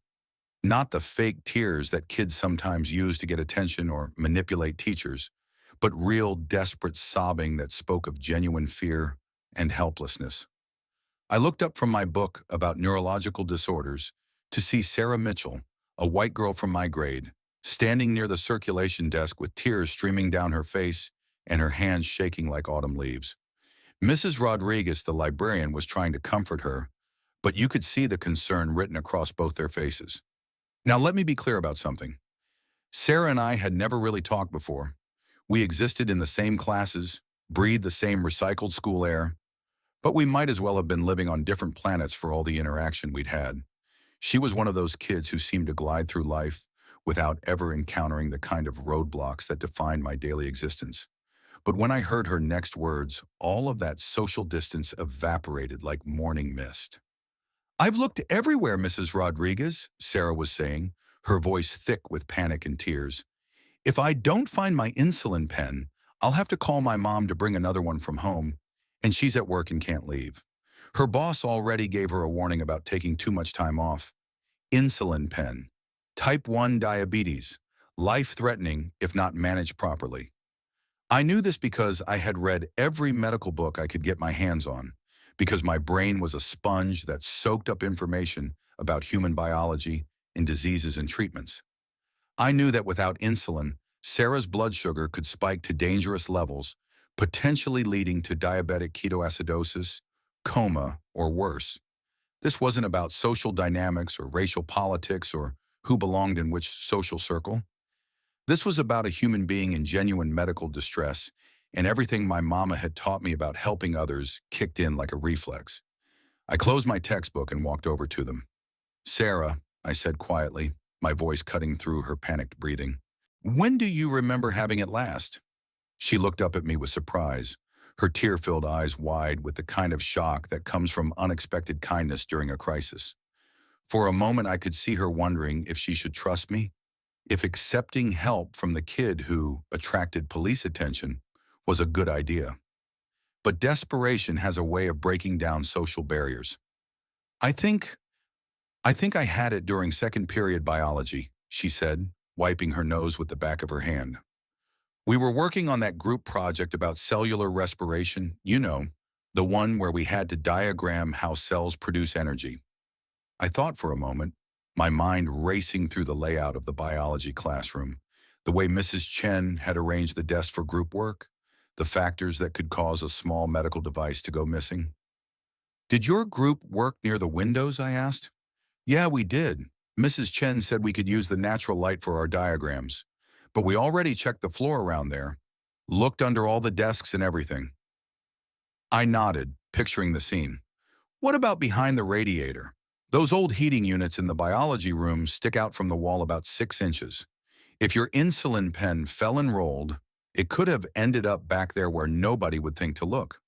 Not the fake tears that kids sometimes use to get attention or manipulate teachers, but real desperate sobbing that spoke of genuine fear and helplessness. I looked up from my book about neurological disorders to see Sarah Mitchell, a white girl from my grade, standing near the circulation desk with tears streaming down her face and her hands shaking like autumn leaves. Mrs. Rodriguez, the librarian, was trying to comfort her, but you could see the concern written across both their faces. Now let me be clear about something. Sarah and I had never really talked before. We existed in the same classes, breathed the same recycled school air, but we might as well have been living on different planets for all the interaction we'd had. She was one of those kids who seemed to glide through life without ever encountering the kind of roadblocks that defined my daily existence. But when I heard her next words, all of that social distance evaporated like morning mist. "I've looked everywhere, Mrs. Rodriguez," Sarah was saying, her voice thick with panic and tears. "If I don't find my insulin pen, I'll have to call my mom to bring another one from home, and she's at work and can't leave." Her boss already gave her a warning about taking too much time off. Insulin pen. Type 1 diabetes. Life-threatening if not managed properly. I knew this because I had read every medical book I could get my hands on, because my brain was a sponge that soaked up information about human biology and diseases and treatments. I knew that without insulin, Sarah's blood sugar could spike to dangerous levels, potentially leading to diabetic ketoacidosis, coma, or worse. This wasn't about social dynamics or racial politics or who belonged in which social circle. This was about a human being in genuine medical distress, and everything my mama had taught me about helping others kicked in like a reflex. I closed my textbook and walked over to them. "Sarah," I said quietly, my voice cutting through her panicked breathing, "when do you remember having it last?" She looked up at me with surprise, her tear-filled eyes wide with the kind of shock that comes from unexpected kindness during a crisis. For a moment, I could see her wondering if she should trust me, if accepting help from the kid who attracted police attention was a good idea. But desperation has a way of breaking down social barriers. I think I had it during second period biology," she said, wiping her nose with the back of her hand. "We were working on that group project about cellular respiration, the one where we had to diagram how cells produce energy." I thought for a moment, my mind racing through the layout of the biology classroom, the way Mrs. Chen had arranged the desk for group work, the factors that could cause a small medical device to go missing. "Did your group work near the windows?" I asked. "Yeah, we did. Mrs. Chen said we could use the natural light for our diagrams, but we already checked the floor around there." looked under all the desks and everything. I nodded, picturing the scene. What about behind the radiator? Those old heating units in the biology room stick out from the wall about 6 inches. If your insulin pen fell and rolled, it could have ended up back there where nobody would think to look.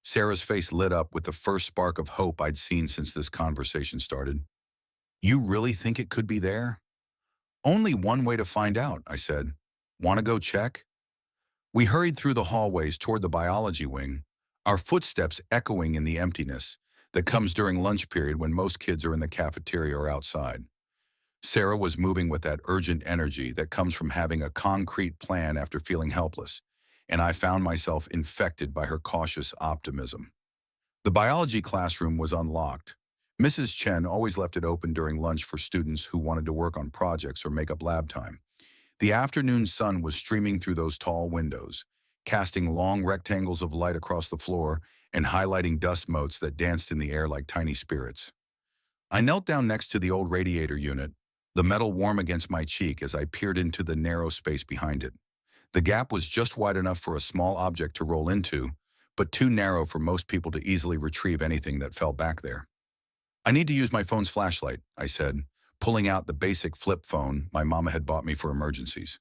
Sarah's face lit up with the first spark of hope I'd seen since this conversation started. You really think it could be there? Only one way to find out, I said. Want to go check? We hurried through the hallways toward the biology wing, our footsteps echoing in the emptiness that comes during lunch period when most kids are in the cafeteria or outside. Sarah was moving with that urgent energy that comes from having a concrete plan after feeling helpless, and I found myself infected by her cautious optimism. The biology classroom was unlocked. Mrs. Chen always left it open during lunch for students who wanted to work on projects or make up lab time. The afternoon sun was streaming through those tall windows, casting long rectangles of light across the floor and highlighting dust motes that danced in the air like tiny spirits. I knelt down next to the old radiator unit, the metal warm against my cheek as I peered into the narrow space behind it. The gap was just wide enough for a small object to roll into, but too narrow for most people to easily retrieve anything that fell back there. I need to use my phone's flashlight, I said, pulling out the basic flip phone my mama had bought me for emergencies.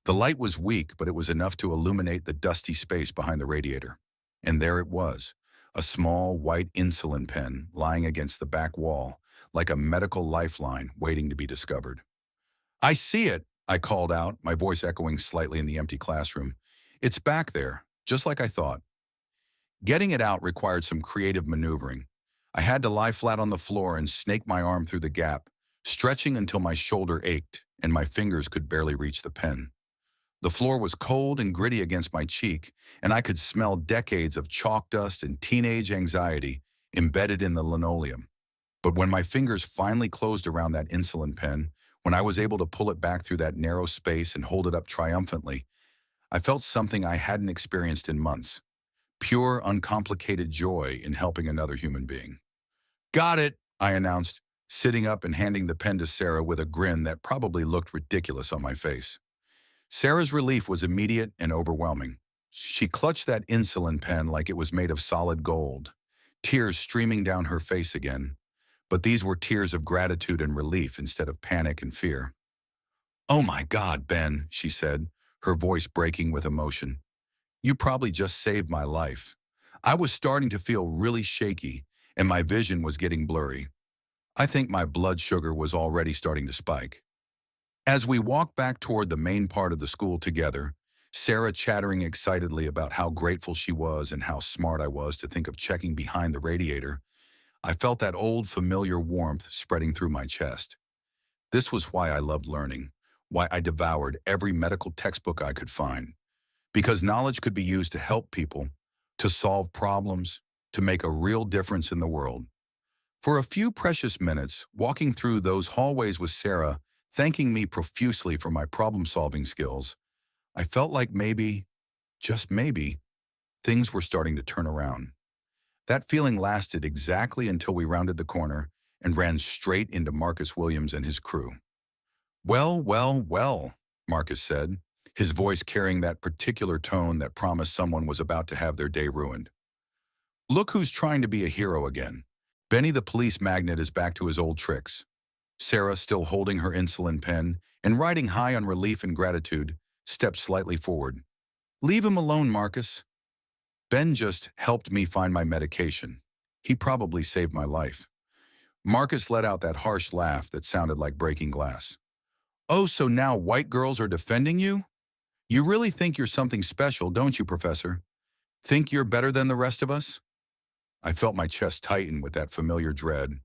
The light was weak, but it was enough to illuminate the dusty space behind the radiator. And there it was, a small white insulin pen lying against the back wall, like a medical lifeline waiting to be discovered. I see it, I called out, my voice echoing slightly in the empty classroom. It's back there, just like I thought. Getting it out required some creative maneuvering. I had to lie flat on the floor and snake my arm through the gap, stretching until my shoulder ached and my fingers could barely reach the pen. The floor was cold and gritty against my cheek, and I could smell decades of chalk dust and teenage anxiety embedded in the linoleum. But when my fingers finally closed around that insulin pen, when I was able to pull it back through that narrow space and hold it up triumphantly, I felt something I hadn't experienced in months. Pure, uncomplicated joy in helping another human being. Got it, I announced, sitting up and handing the pen to Sarah with a grin that probably looked ridiculous on my face. Sarah's relief was immediate and overwhelming. She clutched that insulin pen like it was made of solid gold, tears streaming down her face again. But these were tears of gratitude and relief instead of panic and fear. Oh my God, Ben, she said, her voice breaking with emotion. You probably just saved my life. I was starting to feel really shaky, and my vision was getting blurry. I think my blood sugar was already starting to spike. As we walked back toward the main part of the school together, Sarah chattering excitedly about how grateful she was and how smart I was to think of checking behind the radiator, I felt that old familiar warmth spreading through my chest. This was why I loved learning, why I devoured every medical textbook I could find. Because knowledge could be used to help people, to solve problems, to make a real difference in the world. For a few precious minutes, walking through those hallways with Sarah, thanking me profusely for my problem-solving skills, I felt like maybe, just maybe, things were starting to turn around. That feeling lasted exactly until we rounded the corner and ran straight into Marcus Williams and his crew. Well, well, well, Marcus said, his voice carrying that particular tone that promised someone was about to have their day ruined. Look who's trying to be a hero again. Benny the police magnate is back to his old tricks. Sarah, still holding her insulin pen and riding high on relief and gratitude, stepped slightly forward. Leave him alone, Marcus. Ben just helped me find my medication. He probably saved my life. Marcus let out that harsh laugh that sounded like breaking glass. Oh, so now white girls are defending you? You really think you're something special, don't you, Professor? Think you're better than the rest of us? I felt my chest tighten with that familiar dread.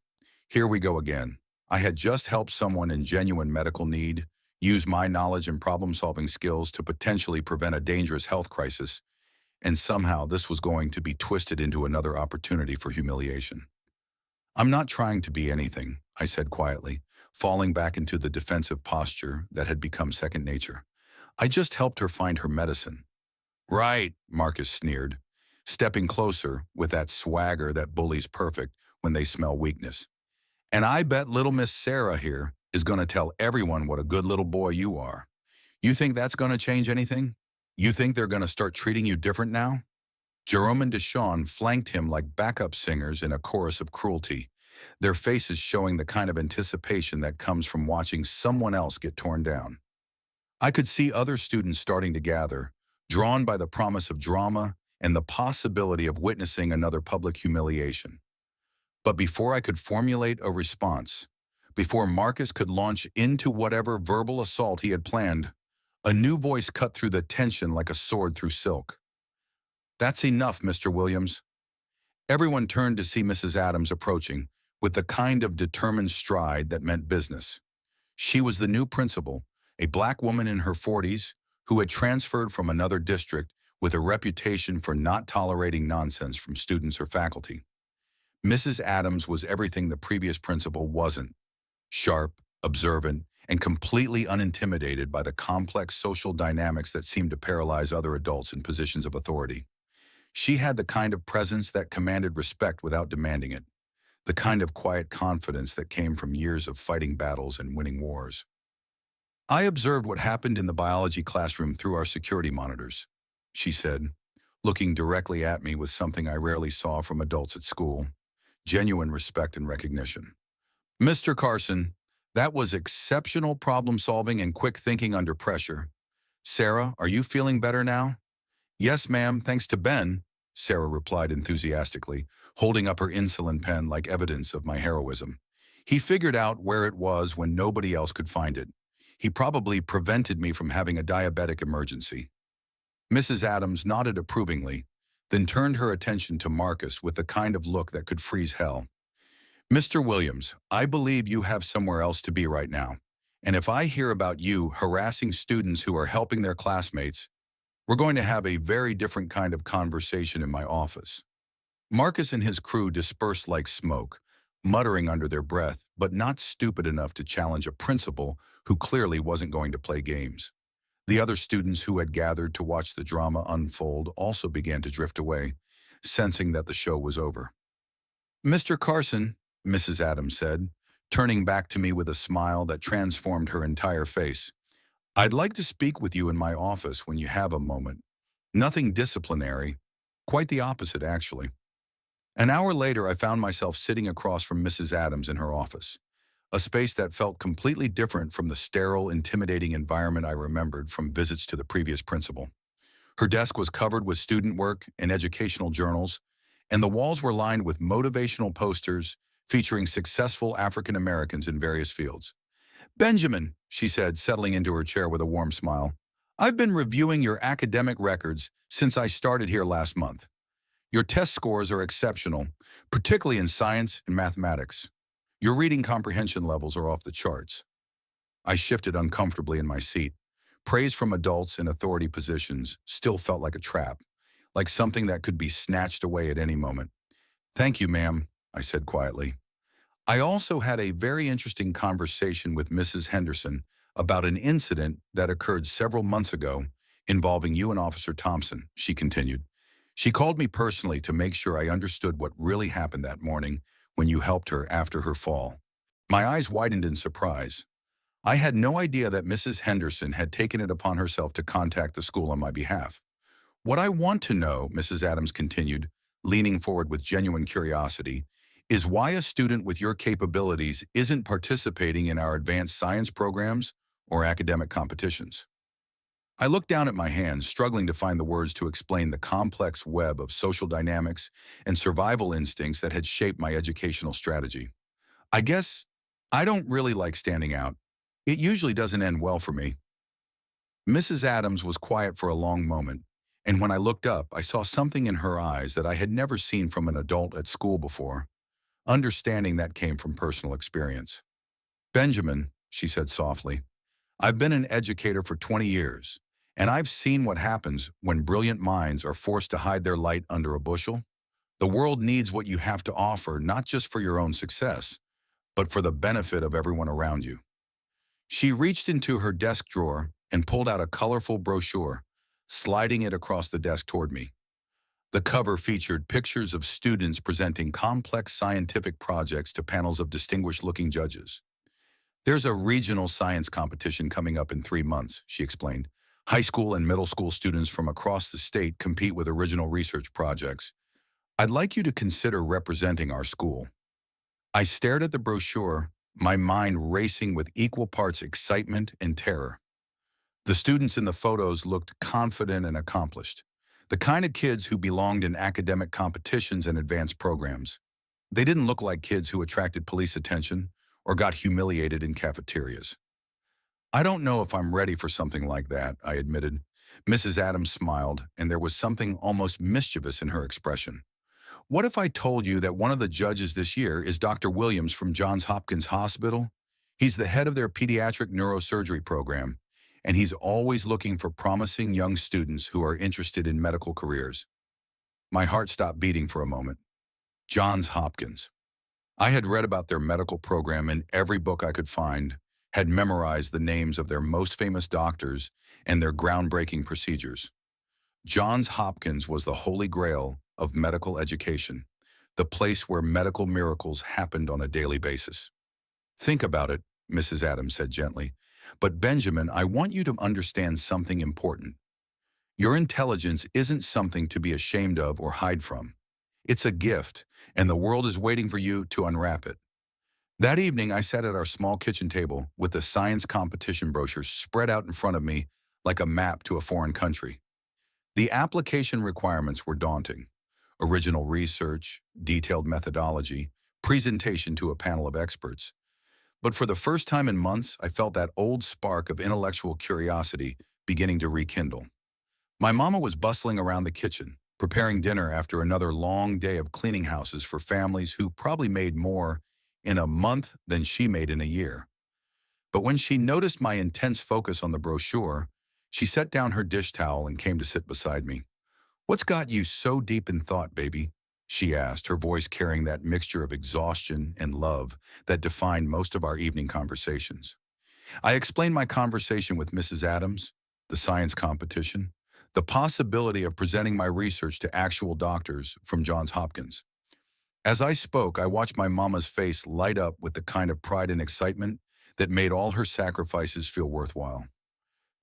Here we go again. I had just helped someone in genuine medical need, use my knowledge and problem-solving skills to potentially prevent a dangerous health crisis, and somehow this was going to be twisted into another opportunity for humiliation. I'm not trying to be anything, I said quietly, falling back into the defensive posture that had become second nature. I just helped her find her medicine. Right, Marcus sneered, stepping closer with that swagger that bullies perfect when they smell weakness. And I bet little Miss Sarah here is going to tell everyone what a good little boy you are. You think that's going to change anything? You think they're going to start treating you different now? Jerome and Deshawn flanked him like backup singers in a chorus of cruelty, their faces showing the kind of anticipation that comes from watching someone else get torn down. I could see other students starting to gather, drawn by the promise of drama and the possibility of witnessing another public humiliation. But before I could formulate a response, before Marcus could launch into whatever verbal assault he had planned, a new voice cut through the tension like a sword through silk. "That's enough, Mr. Williams." Everyone turned to see Mrs. Adams approaching, with the kind of determined stride that meant business. She was the new principal, a black woman in her 40s, who had transferred from another district with a reputation for not tolerating nonsense from students or faculty. Mrs. Adams was everything the previous principal wasn't: sharp, observant, and completely unintimidated by the complex social dynamics that seemed to paralyze other adults in positions of authority. She had the kind of presence that commanded respect without demanding it, the kind of quiet confidence that came from years of fighting battles and winning wars. "I observed what happened in the biology classroom through our security monitors," she said, looking directly at me with something I rarely saw from adults at school: genuine respect and recognition. "Mr. Carson, that was exceptional problem-solving and quick thinking under pressure. Sarah, are you feeling better now?" "Yes, ma'am, thanks to Ben," Sarah replied enthusiastically, holding up her insulin pen like evidence of my heroism. "He figured out where it was when nobody else could find it. He probably prevented me from having a diabetic emergency." Mrs. Adams nodded approvingly, then turned her attention to Marcus with the kind of look that could freeze hell. "Mr. Williams, I believe you have somewhere else to be right now. And if I hear about you harassing students who are helping their classmates, we're going to have a very different kind of conversation in my office." Marcus and his crew dispersed like smoke, muttering under their breath, but not stupid enough to challenge a principal who clearly wasn't going to play games. The other students who had gathered to watch the drama unfold also began to drift away, sensing that the show was over. "Mr. Carson," Mrs. Adams said, turning back to me with a smile that transformed her entire face, "I'd like to speak with you in my office when you have a moment. Nothing disciplinary, quite the opposite, actually." An hour later, I found myself sitting across from Mrs. Adams in her office, a space that felt completely different from the sterile, intimidating environment I remembered from visits to the previous principal. Her desk was covered with student work and educational journals, and the walls were lined with motivational posters featuring successful African Americans in various fields. "Benjamin," she said, settling into her chair with a warm smile, "I've been reviewing your academic records since I started here last month. Your test scores are exceptional, particularly in science and mathematics. Your reading comprehension levels are off the charts." I shifted uncomfortably in my seat. Praise from adults in authority positions still felt like a trap, like something that could be snatched away at any moment. "Thank you, ma'am," I said quietly. "I also had a very interesting conversation with Mrs. Henderson about an incident that occurred several months ago involving you and Officer Thompson," she continued. "She called me personally to make sure I understood what really happened that morning when you helped her after her fall." My eyes widened in surprise. I had no idea that Mrs. Henderson had taken it upon herself to contact the school on my behalf. "What I want to know," Mrs. Adams continued, leaning forward with genuine curiosity, "is why a student with your capabilities isn't participating in our advanced science programs or academic competitions." I looked down at my hands, struggling to find the words to explain the complex web of social dynamics and survival instincts that had shaped my educational strategy. "I guess I don't really like standing out. It usually doesn't end well for me." Mrs. Adams was quiet for a long moment, and when I looked up, I saw something in her eyes that I had never seen from an adult at school before, understanding that came from personal experience. "Benjamin," she said softly, "I've been an educator for 20 years, and I've seen what happens when brilliant minds are forced to hide their light under a bushel. The world needs what you have to offer, not just for your own success, but for the benefit of everyone around you." She reached into her desk drawer and pulled out a colorful brochure, sliding it across the desk toward me. The cover featured pictures of students presenting complex scientific projects to panels of distinguished-looking judges. "There's a regional science competition coming up in 3 months," she explained. High school and middle school students from across the state compete with original research projects. I'd like you to consider representing our school. I stared at the brochure, my mind racing with equal parts excitement and terror. The students in the photos looked confident and accomplished, the kind of kids who belonged in academic competitions and advanced programs. They didn't look like kids who attracted police attention or got humiliated in cafeterias. I don't know if I'm ready for something like that, I admitted. Mrs. Adams smiled, and there was something almost mischievous in her expression. What if I told you that one of the judges this year is Dr. Williams from Johns Hopkins Hospital? He's the head of their pediatric neurosurgery program, and he's always looking for promising young students who are interested in medical careers. My heart stopped beating for a moment. Johns Hopkins. I had read about their medical program in every book I could find, had memorized the names of their most famous doctors and their groundbreaking procedures. Johns Hopkins was the holy grail of medical education, the place where medical miracles happened on a daily basis. Think about it, Mrs. Adams said gently. But Benjamin, I want you to understand something important. Your intelligence isn't something to be ashamed of or hide from. It's a gift, and the world is waiting for you to unwrap it. That evening, I sat at our small kitchen table with the science competition brochure spread out in front of me like a map to a foreign country. The application requirements were daunting. Original research, detailed methodology, presentation to a panel of experts. But for the first time in months, I felt that old spark of intellectual curiosity beginning to rekindle. My mama was bustling around the kitchen, preparing dinner after another long day of cleaning houses for families who probably made more in a month than she made in a year. But when she noticed my intense focus on the brochure, she set down her dish towel and came to sit beside me. "What's got you so deep in thought, baby?" she asked, her voice carrying that mixture of exhaustion and love that defined most of our evening conversations. I explained my conversation with Mrs. Adams, the science competition, the possibility of presenting my research to actual doctors from Johns Hopkins. As I spoke, I watched my mama's face light up with the kind of pride and excitement that made all her sacrifices feel worthwhile.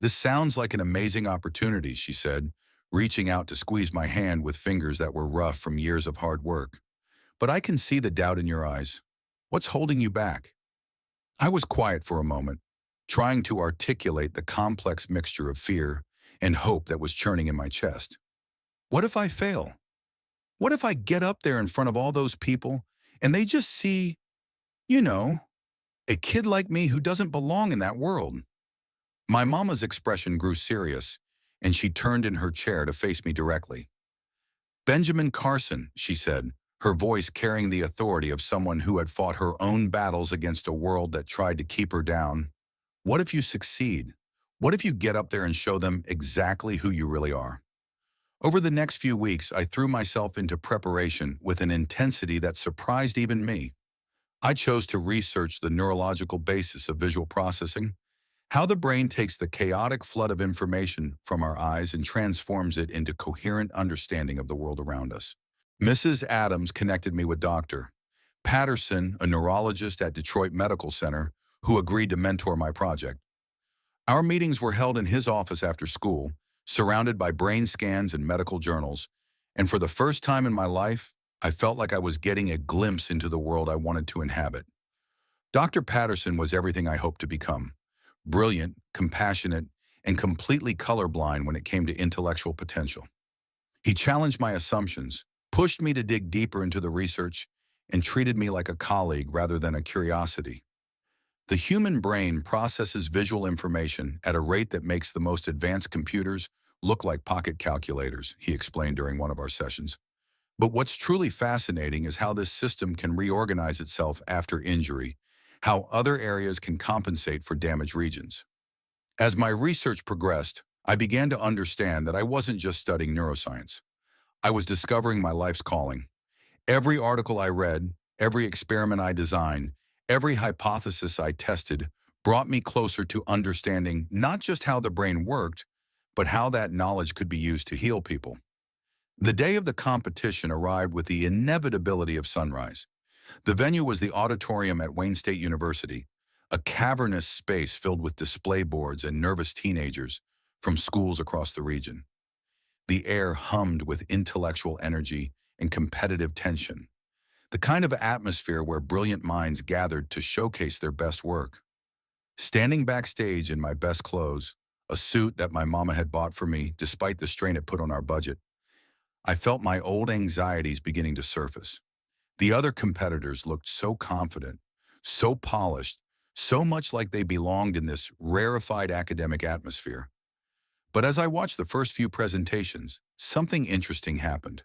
"This sounds like an amazing opportunity," she said, reaching out to squeeze my hand with fingers that were rough from years of hard work. "But I can see the doubt in your eyes. What's holding you back?" I was quiet for a moment, trying to articulate the complex mixture of fear and hope that was churning in my chest. What if I fail? What if I get up there in front of all those people and they just see, you know, a kid like me who doesn't belong in that world? My mama's expression grew serious, and she turned in her chair to face me directly. "Benjamin Carson," she said, her voice carrying the authority of someone who had fought her own battles against a world that tried to keep her down. "What if you succeed? What if you get up there and show them exactly who you really are?" Over the next few weeks, I threw myself into preparation with an intensity that surprised even me. I chose to research the neurological basis of visual processing, how the brain takes the chaotic flood of information from our eyes and transforms it into coherent understanding of the world around us. Mrs. Adams connected me with Dr. Patterson, a neurologist at Detroit Medical Center, who agreed to mentor my project. Our meetings were held in his office after school, surrounded by brain scans and medical journals, and for the first time in my life, I felt like I was getting a glimpse into the world I wanted to inhabit. Dr. Patterson was everything I hoped to become: brilliant, compassionate, and completely colorblind when it came to intellectual potential. He challenged my assumptions, pushed me to dig deeper into the research, and treated me like a colleague rather than a curiosity. "The human brain processes visual information at a rate that makes the most advanced computers look like pocket calculators," he explained during one of our sessions. "But what's truly fascinating is how this system can reorganize itself after injury, how other areas can compensate for damaged regions." As my research progressed, I began to understand that I wasn't just studying neuroscience. I was discovering my life's calling. Every article I read, every experiment I designed, every hypothesis I tested brought me closer to understanding not just how the brain worked, but how that knowledge could be used to heal people. The day of the competition arrived with the inevitability of sunrise. The venue was the auditorium at Wayne State University, a cavernous space filled with display boards and nervous teenagers, from schools across the region. The air hummed with intellectual energy and competitive tension, the kind of atmosphere where brilliant minds gathered to showcase their best work. Standing backstage in my best clothes, a suit that my mama had bought for me despite the strain it put on our budget, I felt my old anxieties beginning to surface. The other competitors looked so confident, so polished, so much like they belonged in this rarefied academic atmosphere. But as I watched the first few presentations, something interesting happened.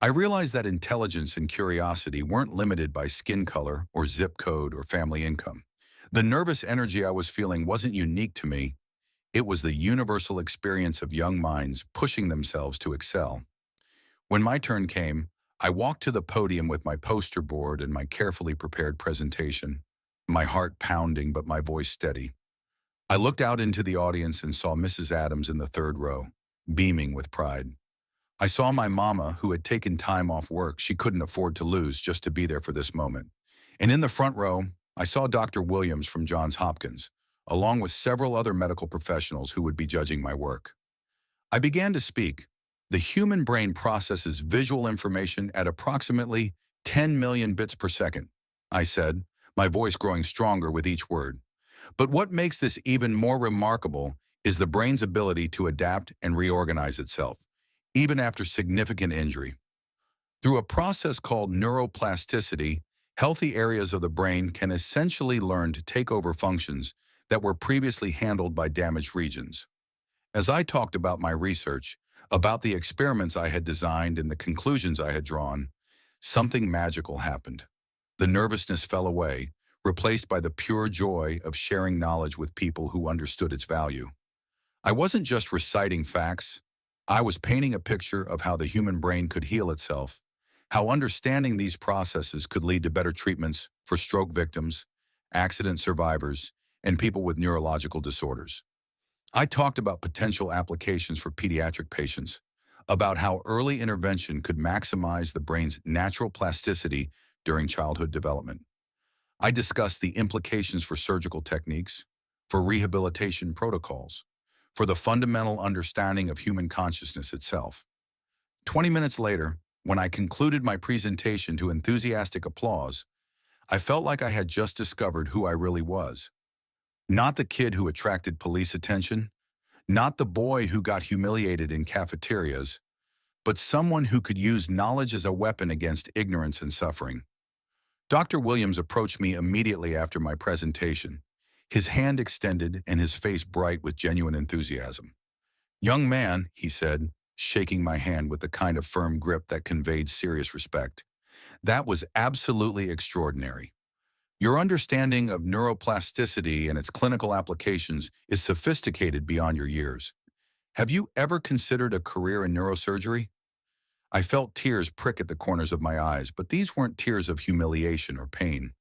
I realized that intelligence and curiosity weren't limited by skin color or zip code or family income. The nervous energy I was feeling wasn't unique to me. It was the universal experience of young minds pushing themselves to excel. When my turn came, I walked to the podium with my poster board and my carefully prepared presentation, my heart pounding but my voice steady. I looked out into the audience and saw Mrs. Adams in the third row, beaming with pride. I saw my mama, who had taken time off work she couldn't afford to lose just to be there for this moment. And in the front row, I saw Dr. Williams from Johns Hopkins, along with several other medical professionals who would be judging my work. I began to speak. The human brain processes visual information at approximately 10 million bits per second, I said, my voice growing stronger with each word. But what makes this even more remarkable is the brain's ability to adapt and reorganize itself, even after significant injury. Through a process called neuroplasticity, healthy areas of the brain can essentially learn to take over functions that were previously handled by damaged regions. As I talked about my research, about the experiments I had designed and the conclusions I had drawn, something magical happened. The nervousness fell away, replaced by the pure joy of sharing knowledge with people who understood its value. I wasn't just reciting facts. I was painting a picture of how the human brain could heal itself, how understanding these processes could lead to better treatments for stroke victims, accident survivors, and people with neurological disorders. I talked about potential applications for pediatric patients, about how early intervention could maximize the brain's natural plasticity during childhood development. I discussed the implications for surgical techniques, for rehabilitation protocols, for the fundamental understanding of human consciousness itself. 20 minutes later, when I concluded my presentation to enthusiastic applause, I felt like I had just discovered who I really was. Not the kid who attracted police attention, not the boy who got humiliated in cafeterias, but someone who could use knowledge as a weapon against ignorance and suffering. Dr. Williams approached me immediately after my presentation, his hand extended and his face bright with genuine enthusiasm. "Young man," he said, shaking my hand with the kind of firm grip that conveyed serious respect, "that was absolutely extraordinary. Your understanding of neuroplasticity and its clinical applications is sophisticated beyond your years. Have you ever considered a career in neurosurgery?" I felt tears prick at the corners of my eyes, but these weren't tears of humiliation or pain.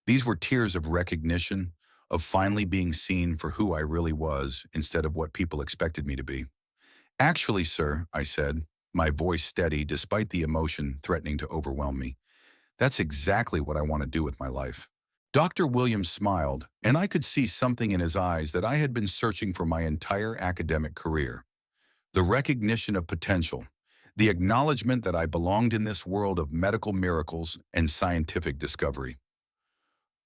These were tears of recognition, of finally being seen for who I really was instead of what people expected me to be. "Actually, sir," I said, my voice steady despite the emotion threatening to overwhelm me, "that's exactly what I want to do with my life." Dr. Williams smiled, and I could see something in his eyes that I had been searching for my entire academic career. The recognition of potential, the acknowledgement that I belonged in this world of medical miracles and scientific discovery.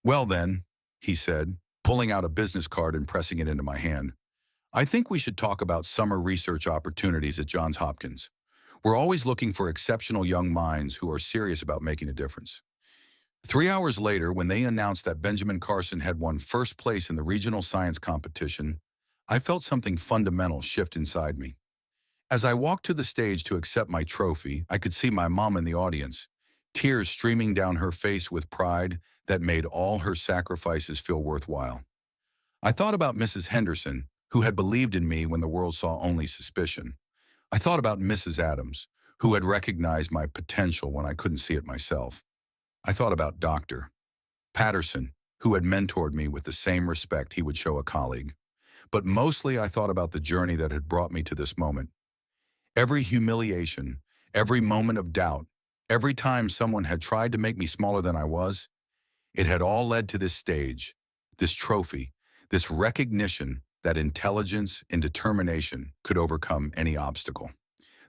"Well then," he said, pulling out a business card and pressing it into my hand, "I think we should talk about summer research opportunities at Johns Hopkins. We're always looking for exceptional young minds who are serious about making a difference." 3 hours later, when they announced that Benjamin Carson had won first place in the regional science competition, I felt something fundamental shift inside me. As I walked to the stage to accept my trophy, I could see my mom in the audience, tears streaming down her face with pride that made all her sacrifices feel worthwhile. I thought about Mrs. Henderson, who had believed in me when the world saw only suspicion. I thought about Mrs. Adams, who had recognized my potential when I couldn't see it myself. I thought about Dr. Patterson, who had mentored me with the same respect he would show a colleague. But mostly I thought about the journey that had brought me to this moment. Every humiliation, every moment of doubt, every time someone had tried to make me smaller than I was, it had all led to this stage, this trophy, this recognition that intelligence and determination could overcome any obstacle.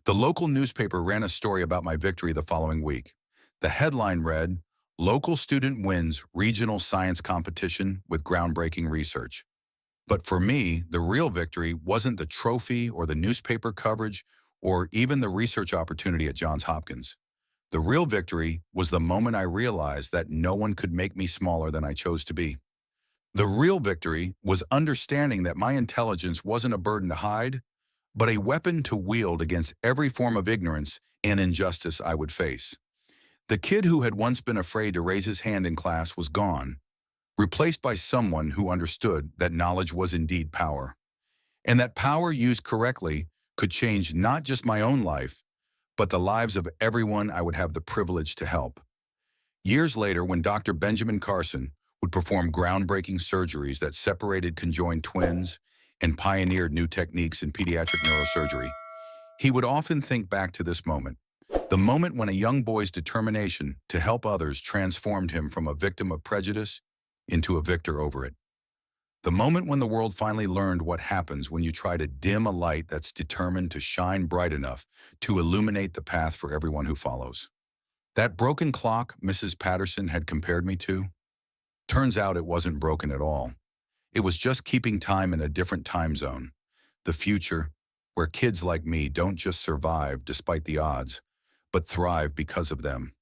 The local newspaper ran a story about my victory the following week. The headline read, "Local student wins regional science competition with groundbreaking research." But for me, the real victory wasn't the trophy or the newspaper coverage or even the research opportunity at Johns Hopkins. The real victory was the moment I realized that no one could make me smaller than I chose to be. The real victory was understanding that my intelligence wasn't a burden to hide, but a weapon to wield against every form of ignorance and injustice I would face. The kid who had once been afraid to raise his hand in class was gone, replaced by someone who understood that knowledge was indeed power, and that power used correctly could change not just my own life, but the lives of everyone I would have the privilege to help. Years later, when Dr. Benjamin Carson would perform groundbreaking surgeries that separated conjoined twins and pioneered new techniques in pediatric neurosurgery, he would often think back to this moment, the moment when a young boy's determination to help others transformed him from a victim of prejudice into a victor over it. The moment when the world finally learned what happens when you try to dim a light that's determined to shine bright enough to illuminate the path for everyone who follows. That broken clock Mrs. Patterson had compared me to, turns out it wasn't broken at all. It was just keeping time in a different time zone. The future, where kids like me don't just survive despite the odds, but thrive because of them.